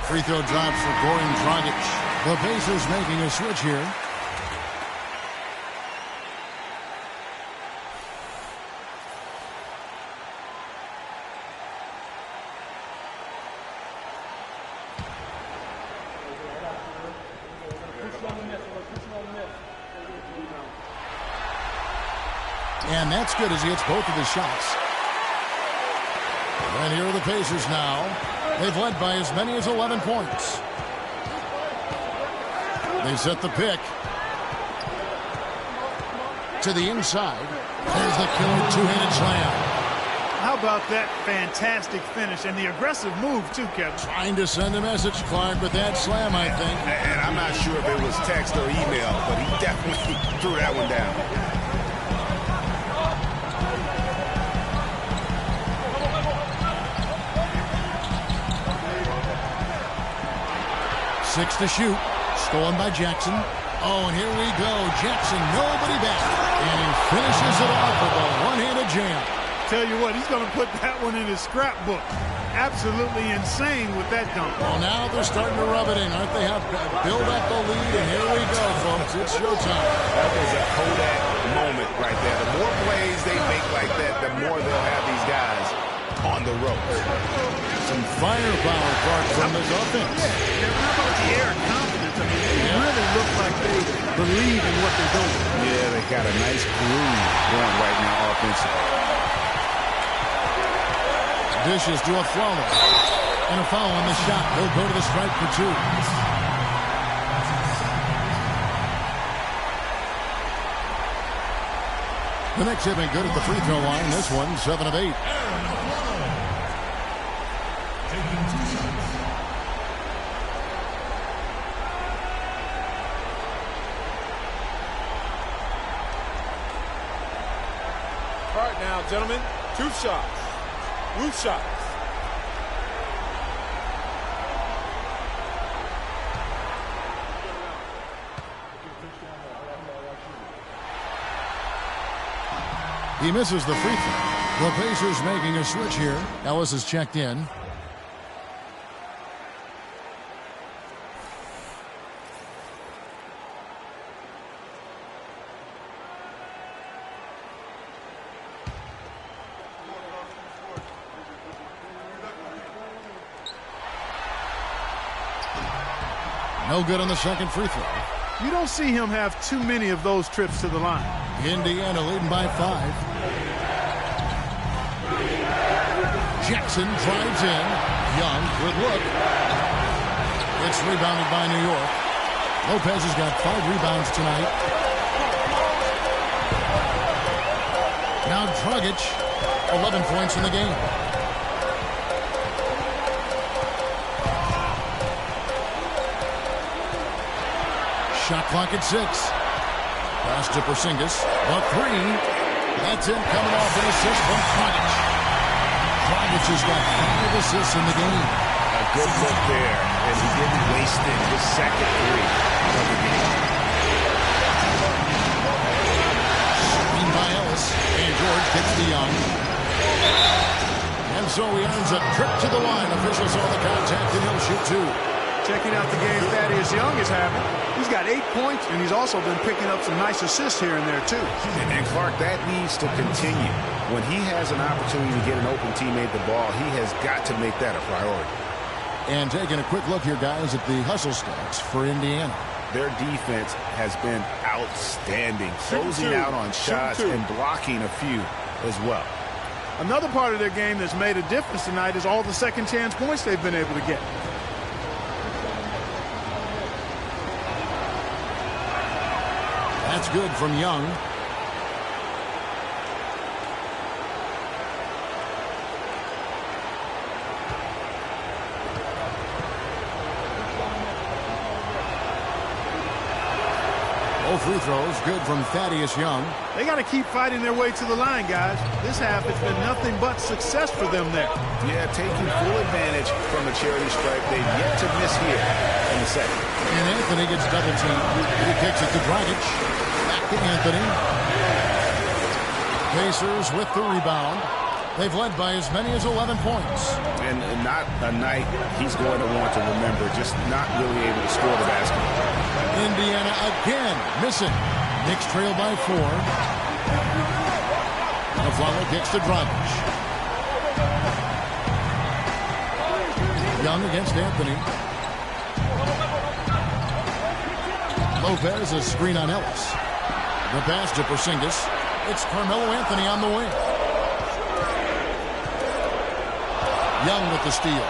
Free throw drops for Goran Dragic. The Pacers making a switch here. And that's good as he hits both of his shots. And here are the Pacers now. They've led by as many as 11 points. They set the pick. To the inside. There's the killer two-handed slam. How about that fantastic finish and the aggressive move, too, Kevin? Trying to send a message, Clark, with that slam, I think. And I'm not sure if it was text or email, but he definitely threw that one down. Six to shoot. Stolen by Jackson. Oh, and here we go. Jackson, nobody back. And he finishes it off with a one-handed jam. Tell you what, he's going to put that one in his scrapbook. Absolutely insane with that dunk. Well, now they're starting to rub it in, aren't they? Have build up the lead, and here we go, folks. It's showtime. That was a Kodak moment right there. The more plays they make like that, the more they'll have these guys on the ropes. Some firepower, Clark, from this offense. Yeah, how about the air of confidence? I mean, they really look like they believe in what they're doing. Yeah, they got a nice groove going right now offensively. Dishes to Aflalo. And a foul on the shot. He'll go to the strike for 2. The Knicks have been good at the free throw line. This one, 7 of 8. Taking 2 shots. All right now, gentlemen, 2 shots. Roof shots. He misses the free throw. The Pacers making a switch here. Ellis is checked in. No good on the second free throw. You don't see him have too many of those trips to the line. Indiana leading by 5. Jackson drives in. Young, good look. It's rebounded by New York. Lopez has got 5 rebounds tonight. Now Dragic, 11 points in the game. Shot clock at 6. Pass to Porzingis. The 3. That's it, coming off an assist from Dragic. Dragic has got 5 assists in the game. A good look there, and he didn't waste it. His second 3 of the game. Screen by Ellis, and George gets to Young. And so he earns a trip to the line. Officials saw the contact, and he'll shoot 2. Checking out the game Thaddeus Young is having. He's got 8 points, and he's also been picking up some nice assists here and there, too. And Clark, that needs to continue. When he has an opportunity to get an open teammate the ball, he has got to make that a priority. And taking a quick look here, guys, at the hustle stats for Indiana. Their defense has been outstanding, closing out on shots and blocking a few as well. Another part of their game that's made a difference tonight is all the second chance points they've been able to get. That's good from Young. Both free throws good from Thaddeus Young. They got to keep fighting their way to the line, guys. This half has been nothing but success for them there. Yeah, taking full advantage from the charity stripe. They've yet to miss here in the second. And Anthony gets double teamed. He kicks it to Dragic. Back to Anthony. Pacers with the rebound. They've led by as many as 11 points. And not a night he's going to want to remember, just not really able to score the basketball. Indiana again missing. Knicks trail by 4. Aflalo kicks to Dragic. Young against Anthony. Lopez, a screen on Ellis. The pass to Porzingis. It's Carmelo Anthony on the wing. Young with the steal.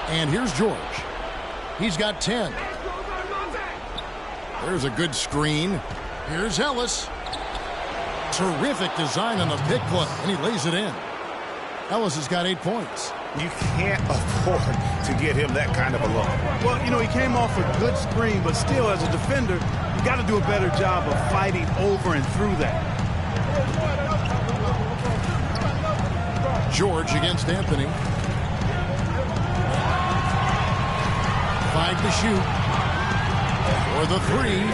And here's George. He's got 10. There's a good screen. Here's Ellis. Terrific design on the pick play, and he lays it in. Ellis has got 8 points. You can't afford to get him that kind of a look. Well, you know, he came off a good screen, but still, as a defender, you got to do a better job of fighting over and through that. George against Anthony. 5 to shoot. For the 3.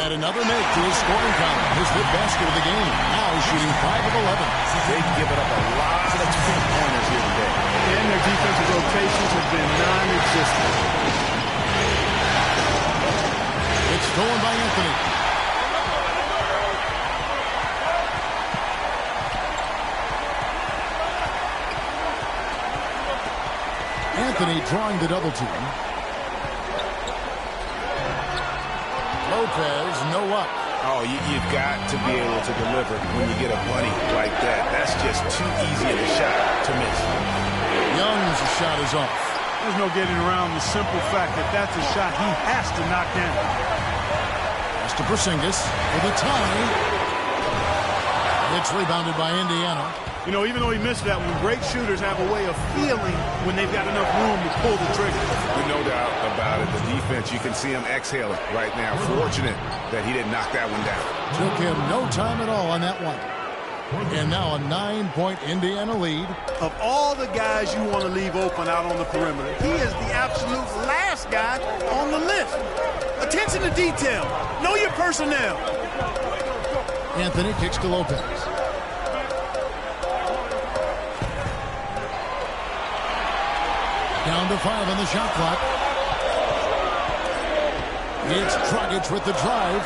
And another make to his scoring column. His fifth basket of the game. Now he's shooting 5 of 11. They've given up a lot of three-pointers here today. And their defensive rotations have been non-existent. It's stolen by Anthony. Anthony drawing the double team. Lopez, no luck. Oh, you've got to be able to deliver when you get a bunny like that. That's just too easy of a shot to miss. Young's shot is off. There's no getting around the simple fact that that's a shot he has to knock down. Pass to Porzingis with a tie. It's rebounded by Indiana. You know, even though he missed that one, great shooters have a way of feeling when they've got enough room to pull the trigger. No doubt about it. The defense, you can see him exhaling right now. Fortunate that he didn't knock that one down. Took him no time at all on that one. And now a 9-point Indiana lead. Of all the guys you want to leave open out on the perimeter, he is the absolute last guy on the list. Attention to detail. Know your personnel. Anthony kicks to Lopez. Down to 5 on the shot clock. It's Dragic with the drive.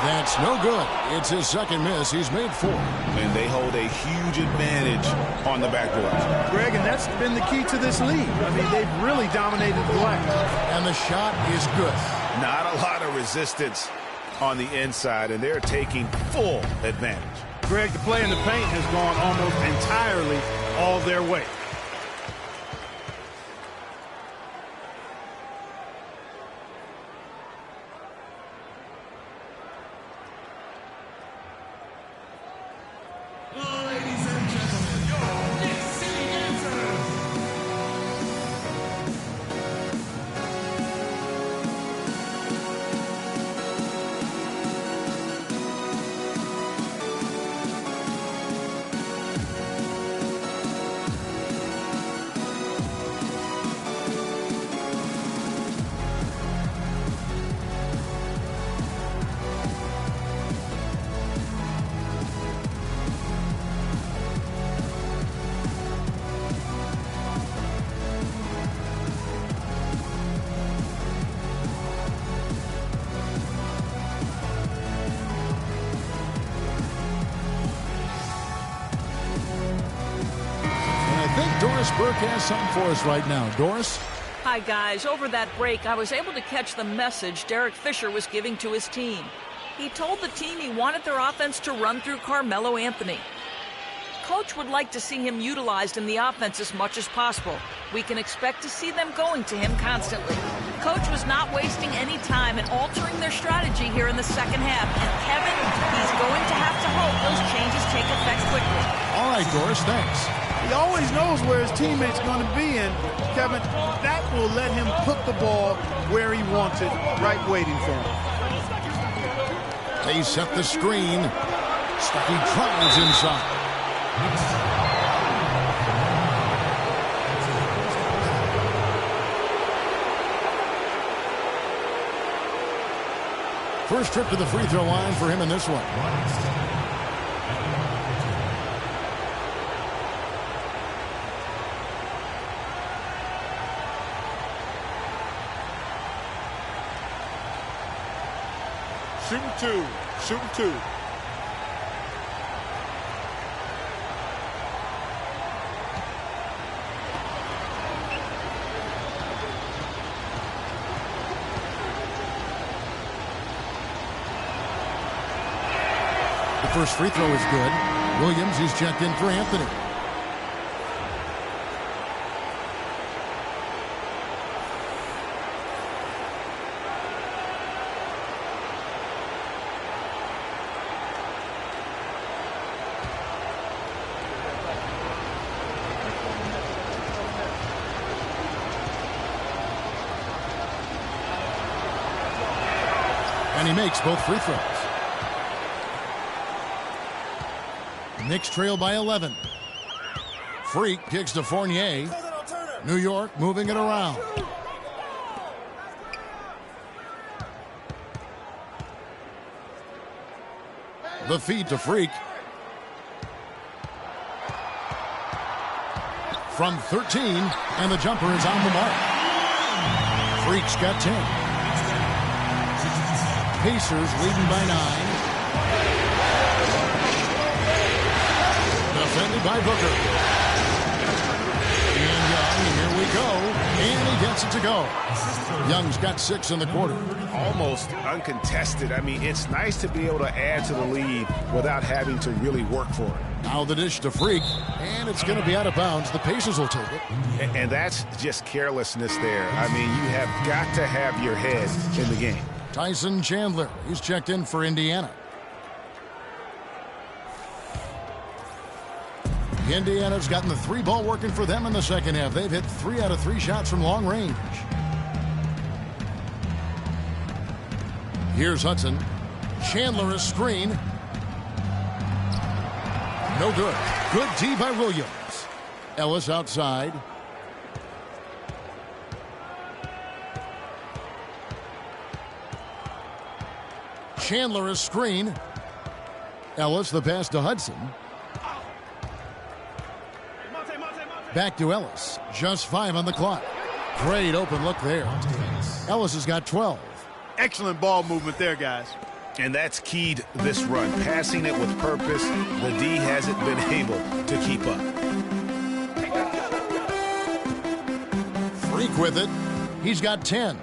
That's no good. It's his second miss. He's made 4. And they hold a huge advantage on the backboard. Greg, and that's been the key to this league. I mean, they've really dominated the glass. And the shot is good. Not a lot of resistance on the inside, and they're taking full advantage. Greg, the play in the paint has gone almost entirely all their way. Ladies and gentlemen, your Knicks City Dancers. Doris Burke has something for us right now. Doris? Hi, guys. Over that break, I was able to catch the message Derek Fisher was giving to his team. He told the team he wanted their offense to run through Carmelo Anthony. Coach would like to see him utilized in the offense as much as possible. We can expect to see them going to him constantly. Coach was not wasting any time in altering their strategy here in the second half. And Kevin, he's going to have to hope those changes take effect quickly. All right, Doris, thanks. He always knows where his teammate's going to be, and Kevin, that will let him put the ball where he wants it, right waiting for him. They set the screen. Stuckey drives inside. First trip to the free throw line for him in this one. Shooting two. Shooting two. The first free throw is good. Williams is checked in for Anthony. And he makes both free throws. Knicks trail by 11. Freak kicks to Fournier. New York moving it around. The feed to Freak. From 13, and the jumper is on the mark. Freak's got 10. Pacers leading by 9. Defended by Booker. And Young, here we go. And he gets it to go. Young's got 6 in the quarter. Almost uncontested. I mean, it's nice to be able to add to the lead without having to really work for it. Now the dish to Freak, and it's going to be out of bounds. The Pacers will take it. And that's just carelessness there. I mean, you have got to have your head in the game. Tyson Chandler, he's checked in for Indiana. Indiana's gotten the 3-ball working for them in the second half. They've hit 3 out of 3 shots from long range. Here's Hudson. Chandler a screen. No good. Good D by Williams. Ellis outside. Chandler a screen. Ellis the pass to Hudson. Back to Ellis. Just 5 on the clock. Great open look there. Ellis has got 12. Excellent ball movement there, guys. And that's keyed this run. Passing it with purpose. The D hasn't been able to keep up. Freak with it. He's got 10.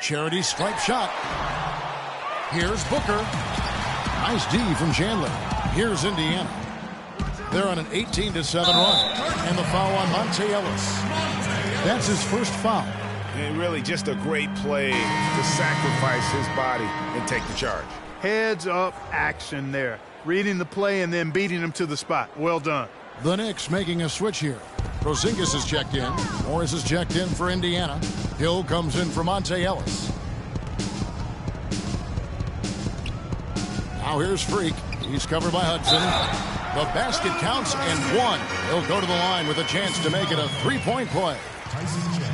Charity stripe shot. Here's Booker. Nice D from Chandler. Here's Indiana. They're on an 18-7 run. And the foul on Monte Ellis. That's his first foul. And really just a great play to sacrifice his body and take the charge. Heads up action there. Reading the play and then beating him to the spot. Well done. The Knicks making a switch here. Porzingis is checked in. Morris is checked in for Indiana. Hill comes in for Monte Ellis. Now here's Freak. He's covered by Hudson. The basket counts and 1. He'll go to the line with a chance to make it a 3-point play.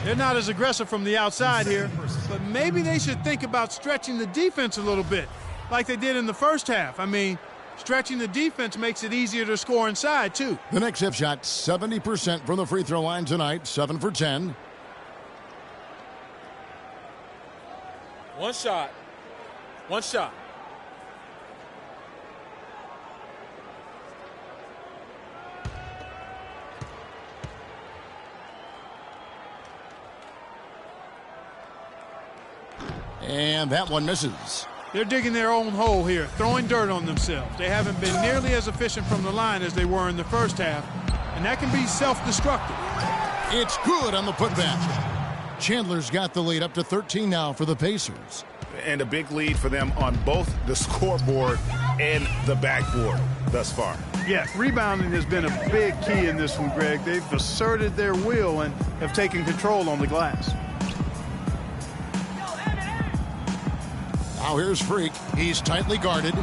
They're not as aggressive from the outside here, but maybe they should think about stretching the defense a little bit, like they did in the first half. I mean, stretching the defense makes it easier to score inside, too. The Knicks have shot 70% from the free throw line tonight, 7 for 10. One shot. One shot. And that one misses. They're digging their own hole here, throwing dirt on themselves. They haven't been nearly as efficient from the line as they were in the first half, and that can be self-destructive. It's good on the putback. Chandler's got the lead up to 13 now for the Pacers. And a big lead for them on both the scoreboard and the backboard thus far. Yeah, rebounding has been a big key in this one, Greg. They've asserted their will and have taken control on the glass. Now here's Freak. He's tightly guarded.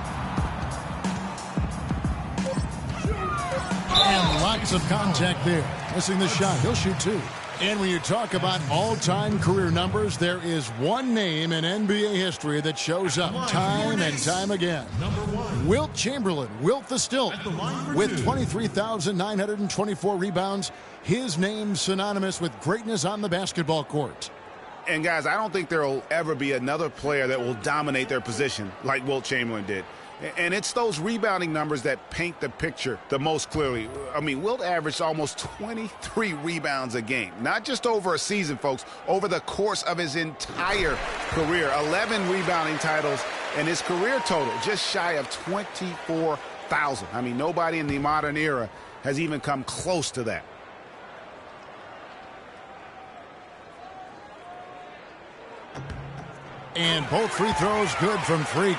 And lots of contact there. Missing the shot. He'll shoot 2. And when you talk about all-time career numbers, there is one name in NBA history that shows up time and time again. Wilt Chamberlain, Wilt the Stilt, with 23,924 rebounds. His name synonymous with greatness on the basketball court. And, guys, I don't think there will ever be another player that will dominate their position like Wilt Chamberlain did. And it's those rebounding numbers that paint the picture the most clearly. I mean, Wilt averaged almost 23 rebounds a game. Not just over a season, folks, over the course of his entire career. 11 rebounding titles, and his career total just shy of 24,000. I mean, nobody in the modern era has even come close to that. And both free throws good from Freak.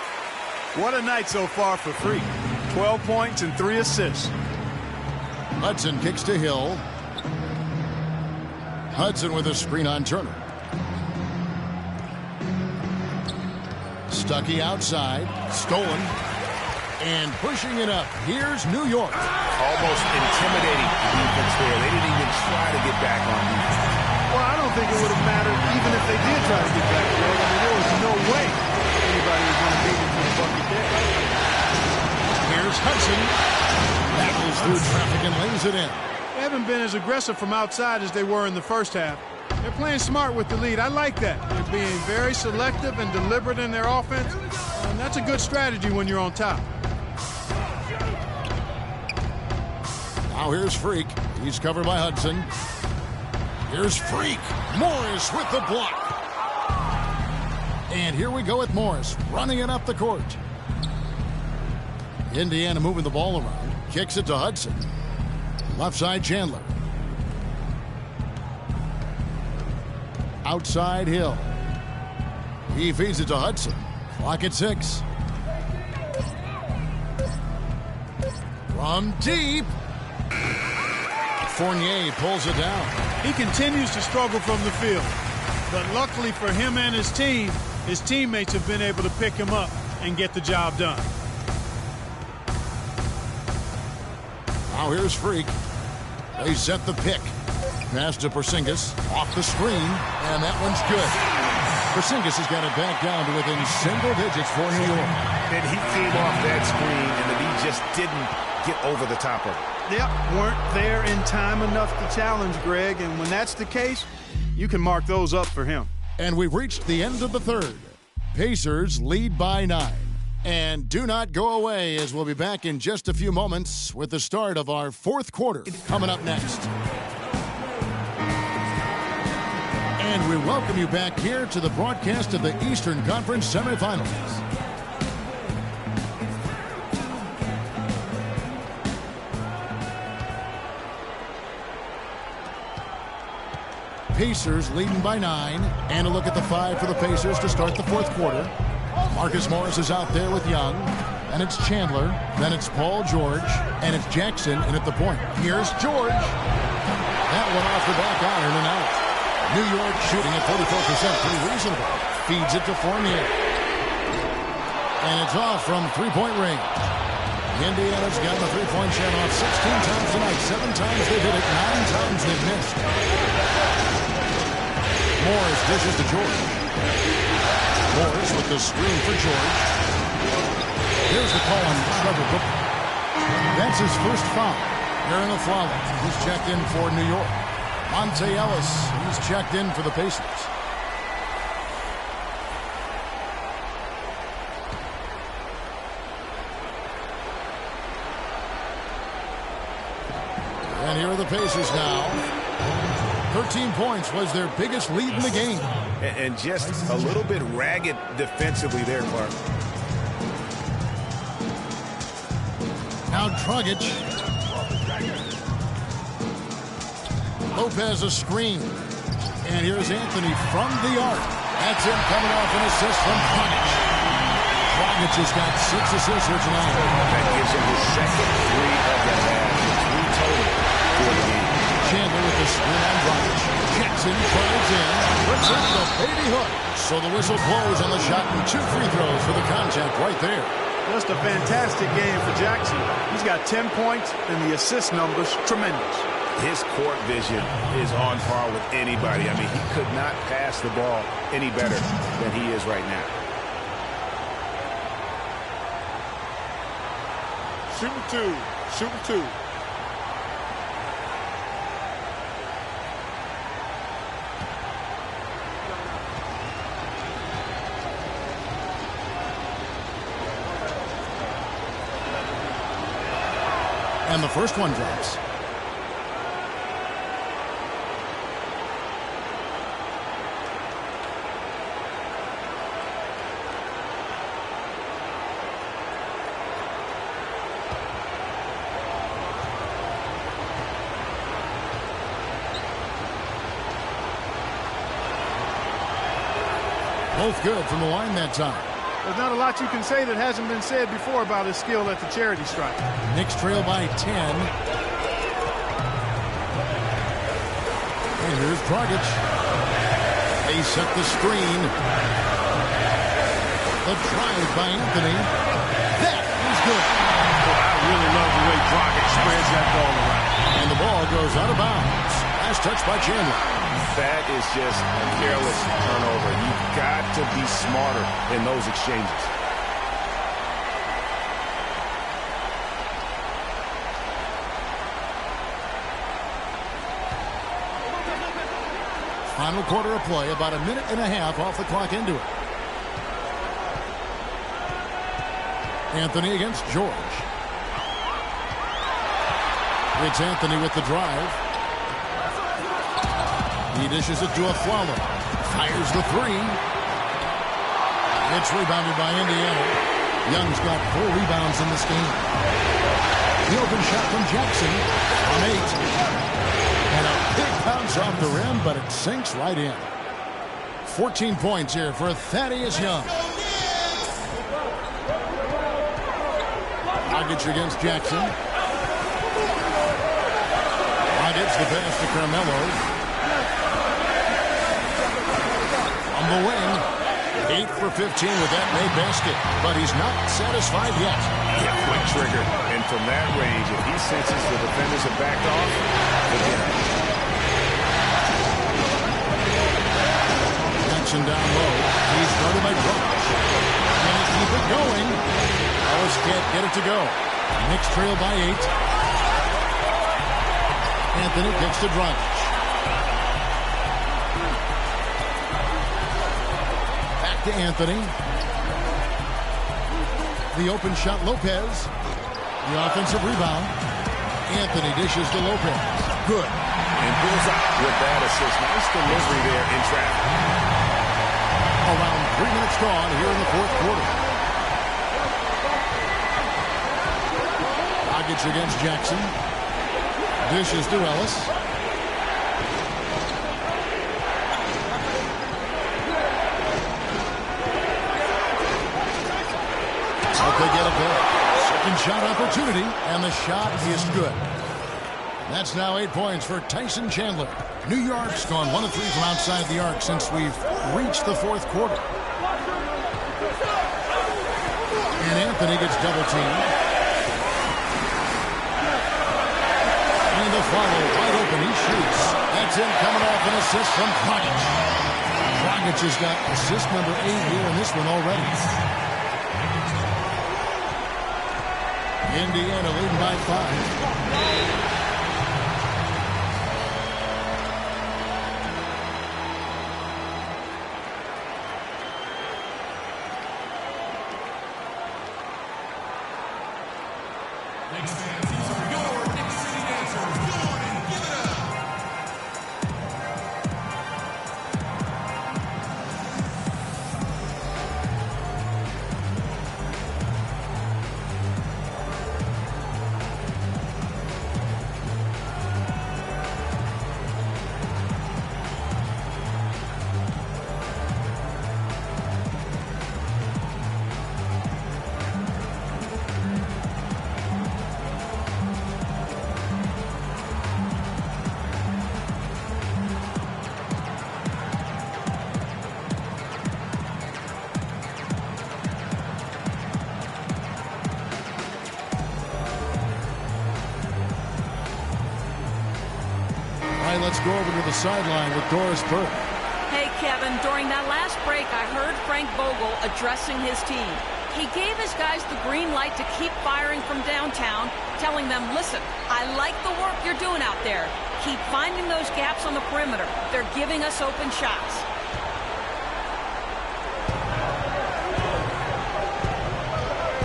What a night so far for Freak. 12 points and 3 assists. Hudson kicks to Hill. Hudson with a screen on Turner. Stuckey outside. Stolen. And pushing it up. Here's New York. Almost intimidating defense there. They didn't even try to get back on defense. Well, I don't think it would have mattered even if they did try to get back there. I mean, there was no way anybody was going to beat them to the bucket there. Here's Hudson. Battles through traffic and lays it in. They haven't been as aggressive from outside as they were in the first half. They're playing smart with the lead. I like that. They're being very selective and deliberate in their offense, and that's a good strategy when you're on top. Now here's Freak. He's covered by Hudson. Here's Freak. Morris with the block. And here we go with Morris running it up the court. Indiana moving the ball around. Kicks it to Hudson. Left side Chandler. outside Hill. He feeds it to Hudson. Clock at 6. From deep. Fournier pulls it down. He continues to struggle from the field. But luckily for him and his team, his teammates have been able to pick him up and get the job done. Now here's Freak. They set the pick. Pass to Porzingis. Off the screen. And that one's good. Porzingis has got it back down to within single digits for New York. And he came off that screen, and the D just didn't get over the top of it. Yep, weren't there in time enough to challenge Greg. And when that's the case, you can mark those up for him. And we've reached the end of the third. Pacers lead by 9. And do not go away, as we'll be back in just a few moments with the start of our fourth quarter coming up next. And we welcome you back here to the broadcast of the Eastern Conference semifinals. Pacers leading by 9. And a look at the 5 for the Pacers to start the fourth quarter. Marcus Morris is out there with Young. And it's Chandler. Then it's Paul George. And it's Jackson in at the point. Here's George. That one off the back iron and out. New York shooting at 44%. Pretty reasonable. Feeds it to Fournier. And it's off from three-point range. Indiana's gotten the three-point shot off 16 times tonight. 7 times they've hit it. 9 times they've missed. Morris dishes to George. Morris with the screen for George. Here's the call on Trevor Booker. That's his first foul. Aaron Aflalo, he's checked in for New York. Monte Ellis, he's checked in for the Pacers. And here are the Pacers now. 13 points was their biggest lead in the game. And just a little bit ragged defensively there, Clark. Now Dragic. Lopez a screen. And here's Anthony from the arc. That's him coming off an assist from Dragic. Dragic has got 6 assists here tonight. That gives him his second 3 of the half. 3 total for the game. Chandler with the screen on Dragic. Jackson drives in. Puts in the baby hook. So the whistle blows on the shot and 2 free throws for the contact right there. Just a fantastic game for Jackson. He's got 10 points, and the assist numbers tremendous. His court vision is on par with anybody. I mean, he could not pass the ball any better than he is right now. Shooting 2. Shooting 2. And the first one drops. Both good from the line that time. There's not a lot you can say that hasn't been said before about his skill at the charity stripe. Knicks trail by 10. And here's Dragic. They set the screen. The drive by Anthony. That is good. Well, I really love the way Dragic spreads that ball around. And the ball goes out of bounds. Last touch by Chandler. That is just a careless turnover. You've got to be smarter in those exchanges. Final quarter of play, about a minute and a half off the clock into it. Anthony against George. It's Anthony with the drive. He dishes it to Aflalo. Fires the 3. It's rebounded by Indiana. Young's got 4 rebounds in this game. The open shot from Jackson on 8. And a big bounce off the rim, but it sinks right in. 14 points here for Thaddeus Young. Dragic against Jackson. Dragic, the pass to Carmelo. On the wing, 8 for 15 with that made basket, but he's not satisfied yet. Yeah, quick trigger, and from that range, if he senses the defenders have backed off, forget it. Jackson down low. He's guarded by Dragic. Can he keep it going? Ellis can't get it to go. Knicks trail by 8. Anthony kicks to Dragic. Back to Anthony. The open shot, Lopez. The offensive rebound. Anthony dishes to Lopez. Good. And bullseye with that assist. Nice delivery there in traffic. Around 3 minutes gone here in the fourth quarter. Dragic against Jackson. Dishes to Ellis. Hope they get it there. Second shot opportunity, and the shot is good. That's now 8 points for Tyson Chandler. New York's gone 1 of 3 from outside the arc since we've reached the fourth quarter. And Anthony gets double-teamed. And the follow, wide open, he shoots. That's in, coming off an assist from Dragic. Dragic has got assist number 8 here in this one already. Indiana leading by 5. Knicks fans, these are your Knicks City Dancers. Go on and give it up. Let's go over to the sideline with Doris Burke. Hey, Kevin, during that last break, I heard Frank Vogel addressing his team. He gave his guys the green light to keep firing from downtown, telling them, listen, I like the work you're doing out there. Keep finding those gaps on the perimeter. They're giving us open shots.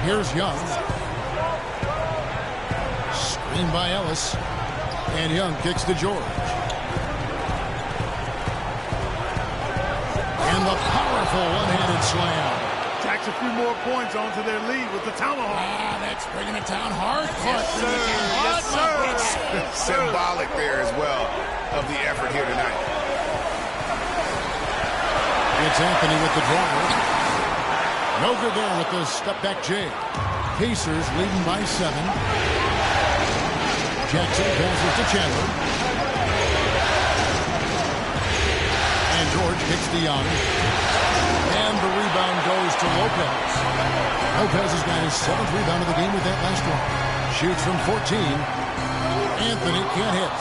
Here's Young. Screen by Ellis. And Young kicks to George. And the powerful one-handed slam. Tacks a few more points onto their lead with the tomahawk. That's bringing it down hard. Yes, sir. It's symbolic there as well of the effort here tonight. It's Anthony with the driver. No good there with the step-back J. Pacers leading by 7. Jackson passes to Chandler. And George kicks to Young. And the rebound goes to Lopez. Lopez has got his 7th rebound of the game with that last one. Shoots from 14. Anthony can't hit.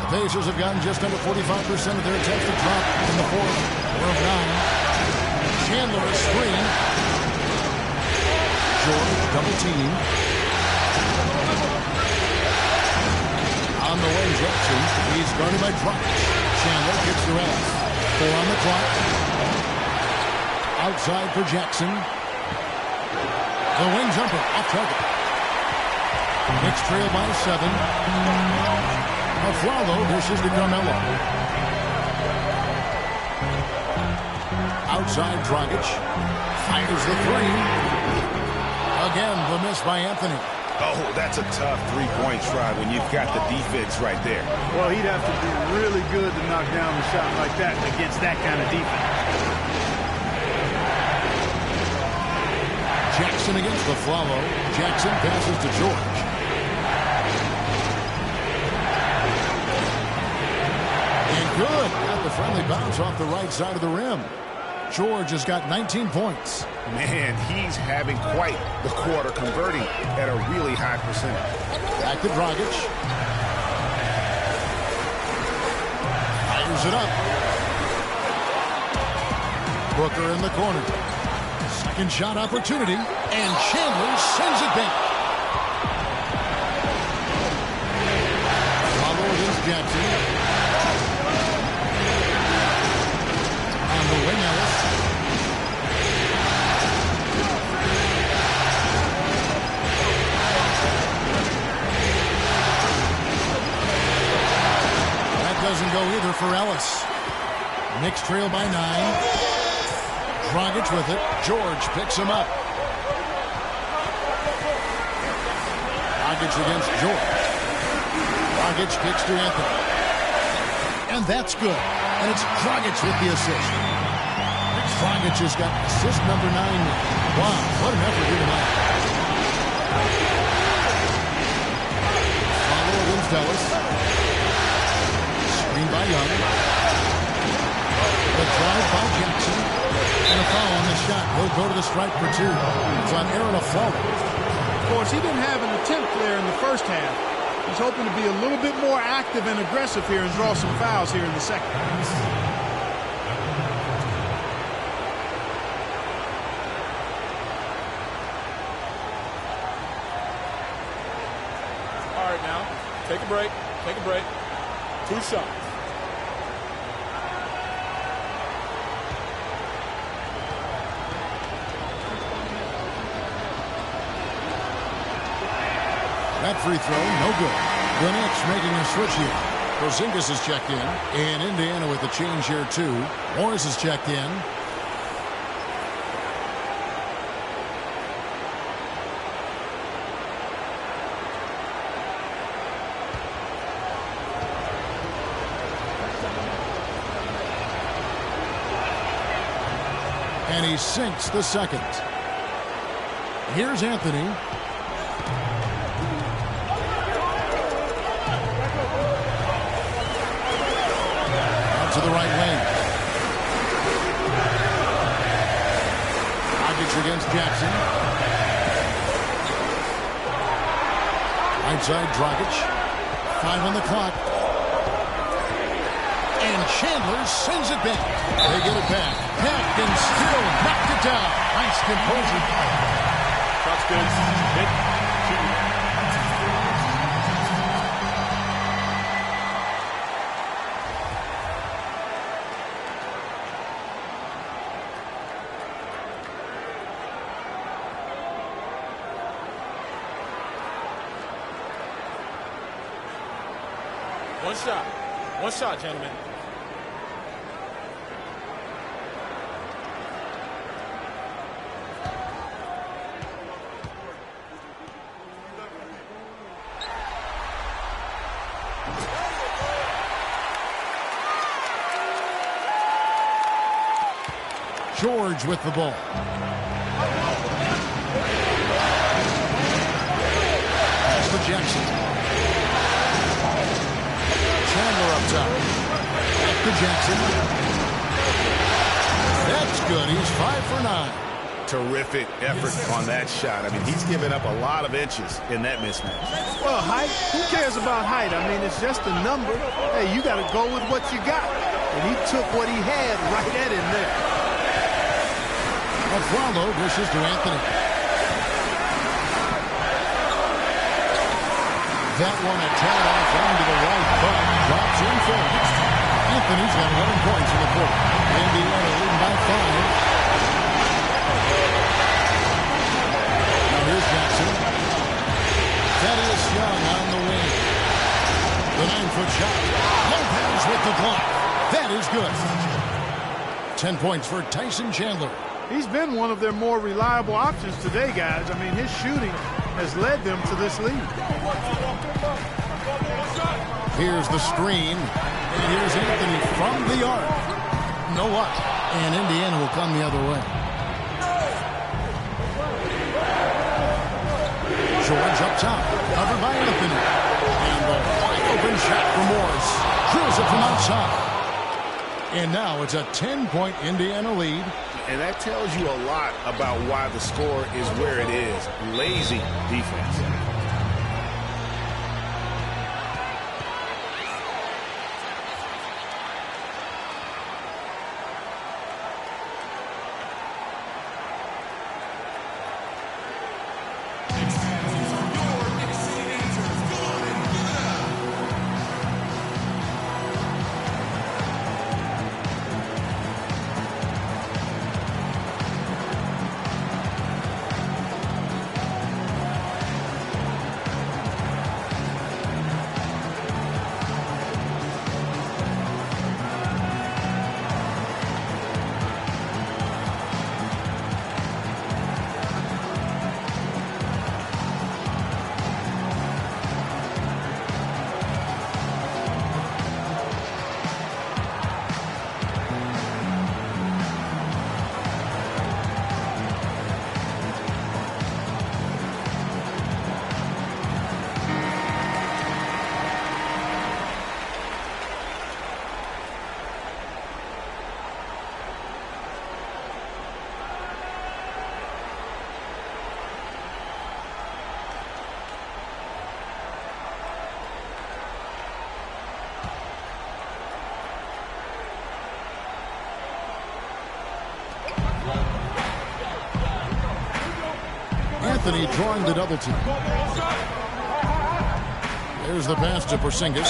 The Pacers have gotten just under 45% of their attempts to drop in the fourth. 4 of 9. Chandler a screen. George double team. On the way, Jackson. He's guarded by Dragic. Chandler kicks to Ellis. 4 on the clock. Outside for Jackson. The wing jumper off target. Knicks trail by 7. Aflalo dishes to Carmelo. Outside Dragic. Fires the 3. Again, the miss by Anthony. Oh, that's a tough three-point try when you've got the defense right there. Well, he'd have to be really good to knock down a shot like that against that kind of defense. Jackson against the follow. Jackson passes to George. And good. Got the friendly bounce off the right side of the rim. George has got 19 points. Man, he's having quite the quarter, converting at a really high percentage. Back to Dragic. Fires it up. Booker in the corner. Second shot opportunity. And Chandler sends it back. Follow against Jackson. On the wing, Ellis. Doesn't go either for Ellis. Knicks trail by 9. Dragic with it. George picks him up. Dragic against George. Dragic kicks to Anthony. And that's good. And it's Dragic with the assist. Dragic has got assist number 9. Wow, what an effort here tonight. Follow against Ellis. By Young. The drive by Jackson. And a foul on the shot. He'll go to the stripe for 2. It's on Aaron Aflalo. Of course, he didn't have an attempt there in the first half. He's hoping to be a little bit more active and aggressive here and draw some fouls here in the second. All right, now, take a break. Take a break. 2 shots. That free throw, no good. The Knicks making a switch here. Porzingis has checked in. And Indiana with the change here, too. Morris has checked in. And he sinks the second. Here's Anthony. To the right wing. Dragic against Jackson. Right side, Dragic. 5 on the clock. And Chandler sends it back. They get it back. Packed and still knocked it down. Nice composure. Shot's good. Hit. Shoot. One shot. One shot, gentlemen. George with the ball. Pass to Jackson. Chandler up top. Back to Jackson. That's good. He's 5 for 9. Terrific effort on that shot. I mean, he's given up a lot of inches in that mismatch. Well, height, who cares about height? I mean, it's just a number. Hey, you got to go with what you got. And he took what he had right at him there. Aflalo dishes to Anthony. That one a tad off onto the right, but drops in for it. Anthony's got 11 points in the quarter. Indiana leading by 5. Now here's Jackson. Thaddeus Young on the wing. The 9-foot shot. Lopez with the block. That is good. 10 points for Tyson Chandler. He's been one of their more reliable options today, guys. I mean, his shooting has led them to this lead. Here's the screen, and here's Anthony from the arc. Know what? And Indiana will come the other way. George up top, covered by Anthony. And the wide open shot for Morris. Drills it from outside. And now it's a 10-point Indiana lead. And that tells you a lot about why the score is where it is. Lazy defense. Anthony drawing the double team. There's the pass to Porzingis.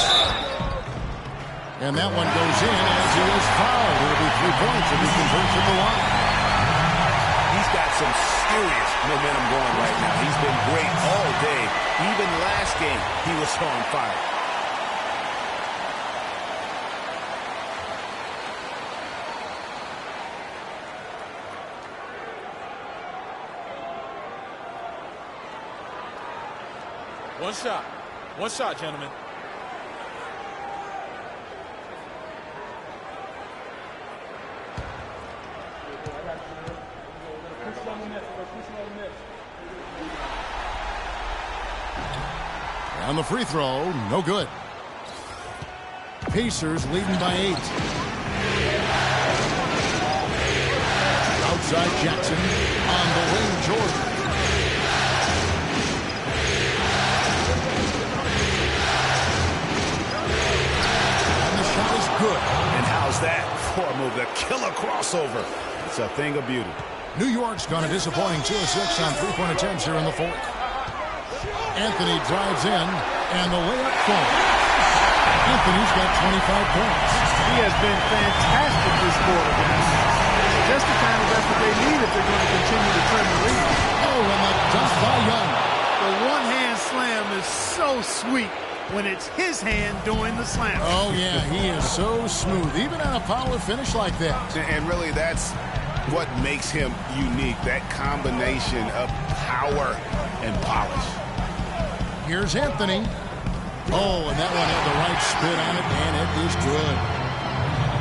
And that one goes in as he is fouled. It'll be 3 points if he converts at the line. He's got some serious momentum going right now. He's been great all day. Even last game, he was on fire. One shot, gentlemen. On the free throw, no good. Pacers leading by 8. Outside Jackson on the wing, Jordan. Good. And how's that for a move? The killer crossover. It's a thing of beauty. New York's gone a disappointing 2 of 6 on 3-point attempts here in the fourth. Anthony drives in, and the layup falls. Anthony's got 25 points. He has been fantastic this quarter. Just the kind of effort they need if they're going to continue to trim the lead. Oh, and the dunk by Young. The one-hand slam is so sweet when it's his hand doing the slam. Oh, yeah, he is so smooth, even on a power finish like that. And really, that's what makes him unique, that combination of power and polish. Here's Anthony. Oh, and that one had the right spin on it, and it is good.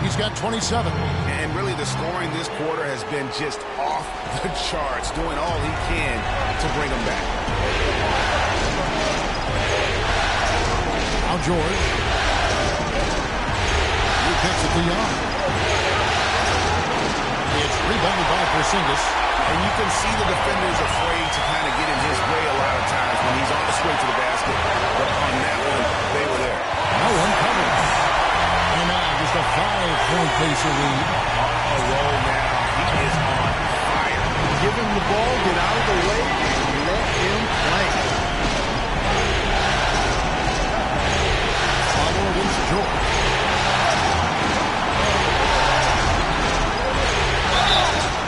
He's got 27. And really, the scoring this quarter has been just off the charts, doing all he can to bring them back. Now George. He picks it to Young. It's rebounded by Porzingis. And you can see the defenders afraid to kind of get in his way a lot of times when he's on his way to the basket. But on that one, they were there. No one covered. And now just a 5-point Pacer lead. A roll now. He is on fire. Give him the ball, get out of the way, and let him play. Against George.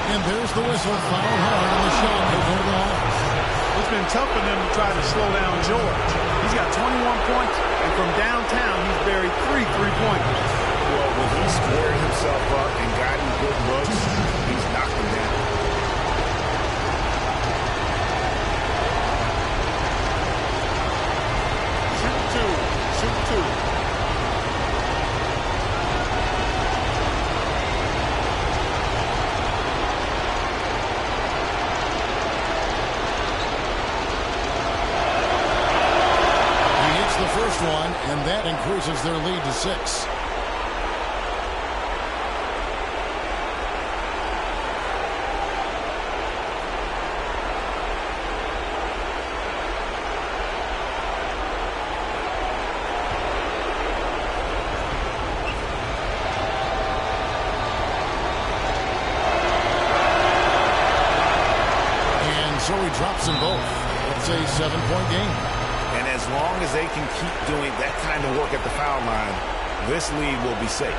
And there's the whistle. Foul hard on the shot. It's been tough for them to try to slow down George. He's got 21 points, and from downtown, he's buried 3 3-pointers. Well, when he's squared himself up and gotten good looks, he's knocked him down. increases their lead to 6. So he drops them both. It's a 7-point game. And as long as they can keep doing that kind of work at the foul line, this lead will be safe.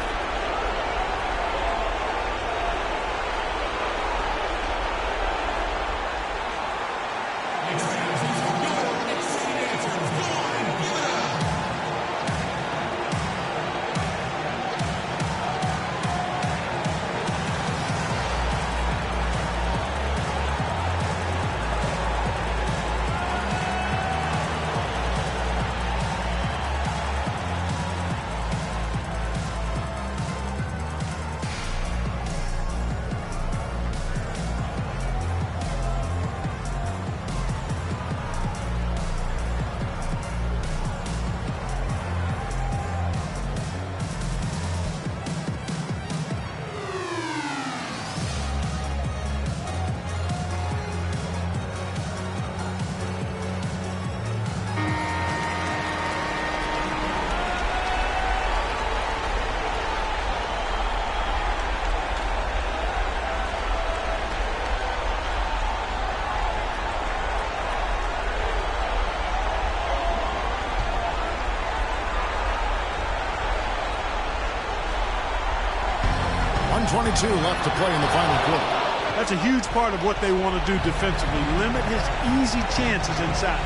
.22 left to play in the final quarter. That's a huge part of what they want to do defensively. Limit his easy chances inside.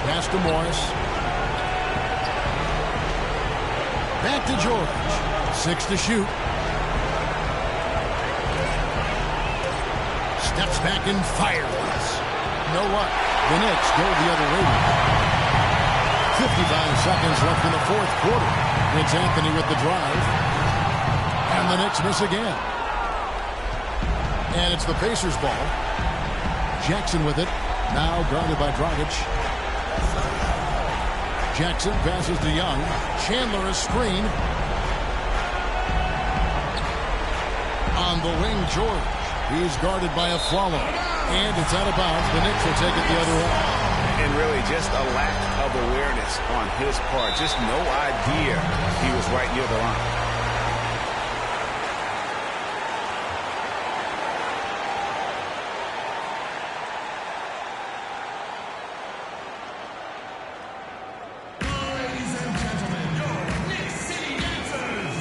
Pass to Morris. Back to George. 6 to shoot. Steps back and fires. No luck. The Knicks go the other way. 55 seconds left in the fourth quarter. It's Anthony with the drive. And the Knicks miss again. And it's the Pacers' ball. Jackson with it. Now guarded by Dragic. Jackson passes to Young. Chandler a screen. On the wing, George. He's guarded by a follow. And it's out of bounds. The Knicks will take it the other way. And really just a lack of awareness on his part. Just no idea he was right near the line. Ladies and gentlemen, your Knicks City Dancers.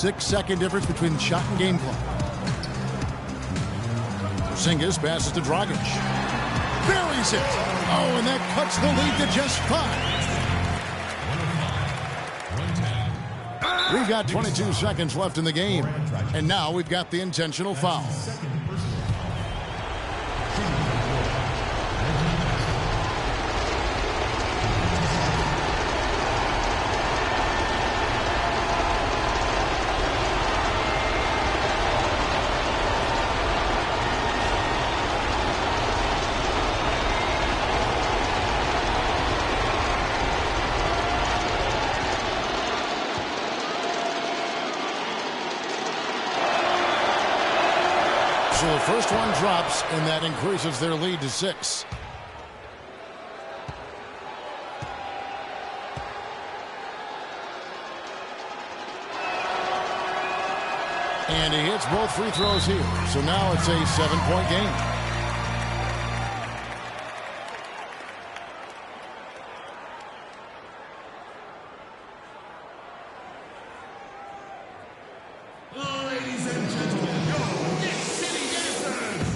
6-second difference between shot and game clock. Porzingis passes to Dragic. Buries it. Oh, and that cuts the lead to just 5. We've got 22 seconds left in the game. And now we've got the intentional foul. So the first one drops, and that increases their lead to 6. And he hits both free throws here. So now it's a 7-point game. Ladies and gentlemen, your Knicks City Dancers.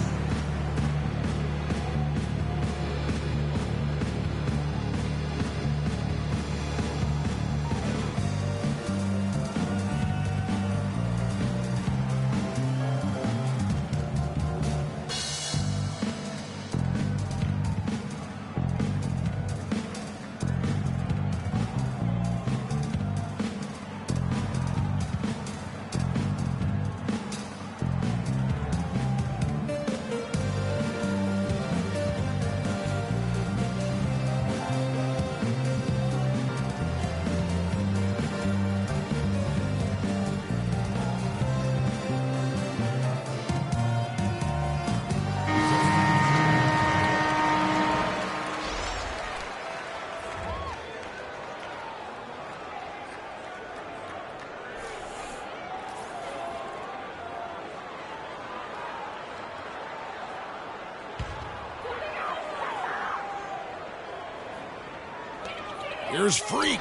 Here's Freak.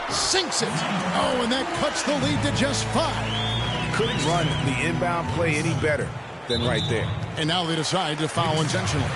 Sinks it. Oh, and that cuts the lead to just 5. Couldn't run the inbound play any better than right there. And now they decide to foul intentionally.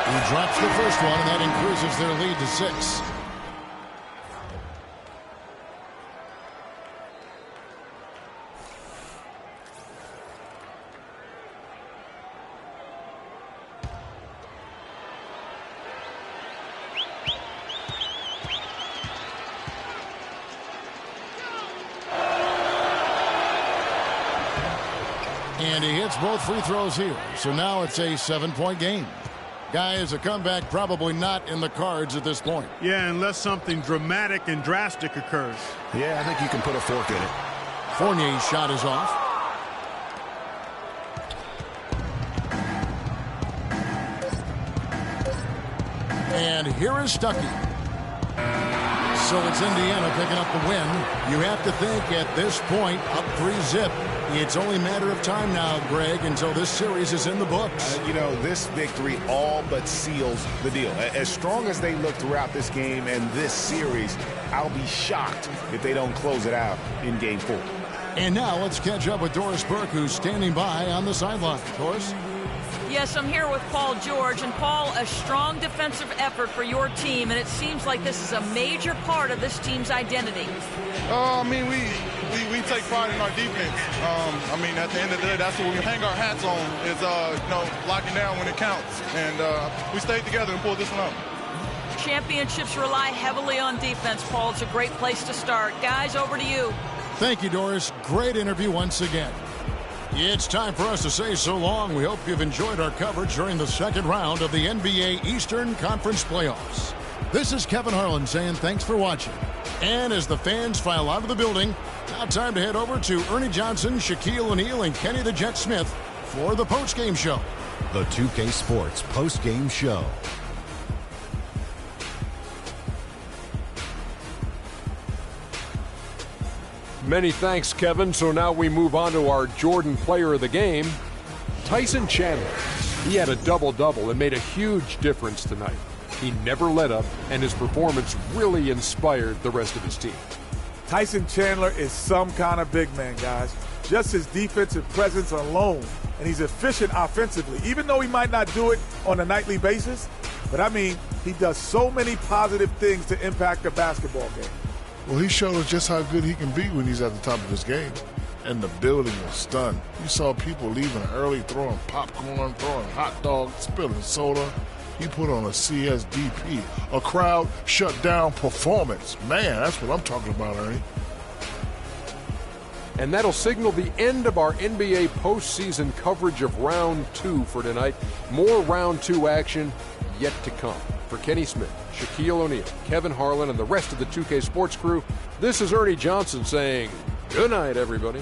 He drops the first one, and that increases their lead to 6. And he hits both free throws here. So now it's a 7-point game. Guys, a comeback probably not in the cards at this point. Yeah, unless something dramatic and drastic occurs. Yeah, I think you can put a fork in it. Fournier's shot is off. And here is Stuckey. So it's Indiana picking up the win. You have to think at this point, up 3-zip. It's only a matter of time now, Greg, until this series is in the books. You know, this victory all but seals the deal. As strong as they look throughout this game and this series, I'll be shocked if they don't close it out in Game 4. And now let's catch up with Doris Burke, who's standing by on the sideline. Doris? Yes, I'm here with Paul George. And Paul, a strong defensive effort for your team, and it seems like this is a major part of this team's identity. I mean, we take pride in our defense. I mean, at the end of the day, that's what we hang our hats on is, you know, locking down when it counts. And we stayed together and pulled this one out. Championships rely heavily on defense, Paul. It's a great place to start. Guys, over to you. Thank you, Doris. Great interview once again. It's time for us to say so long. We hope you've enjoyed our coverage during the second round of the NBA Eastern Conference Playoffs. This is Kevin Harlan saying thanks for watching. And as the fans file out of the building, now time to head over to Ernie Johnson, Shaquille O'Neal, and Kenny the Jet Smith for the postgame show. The 2K Sports postgame show. Many thanks, Kevin. So now we move on to our Jordan player of the game, Tyson Chandler. He had a double-double and made a huge difference tonight. He never let up, and his performance really inspired the rest of his team. Tyson Chandler is some kind of big man, guys. Just his defensive presence alone, and he's efficient offensively, even though he might not do it on a nightly basis. But, I mean, he does so many positive things to impact a basketball game. Well, he showed us just how good he can be when he's at the top of his game. And the building was stunned. You saw people leaving early, throwing popcorn, throwing hot dogs, spilling soda. He put on a CSDP, a crowd shut down performance. Man, that's what I'm talking about, Ernie. And that'll signal the end of our NBA postseason coverage of Round 2 for tonight. More Round 2 action yet to come. For Kenny Smith, Shaquille O'Neal, Kevin Harlan, and the rest of the 2K Sports crew, this is Ernie Johnson saying good night, everybody.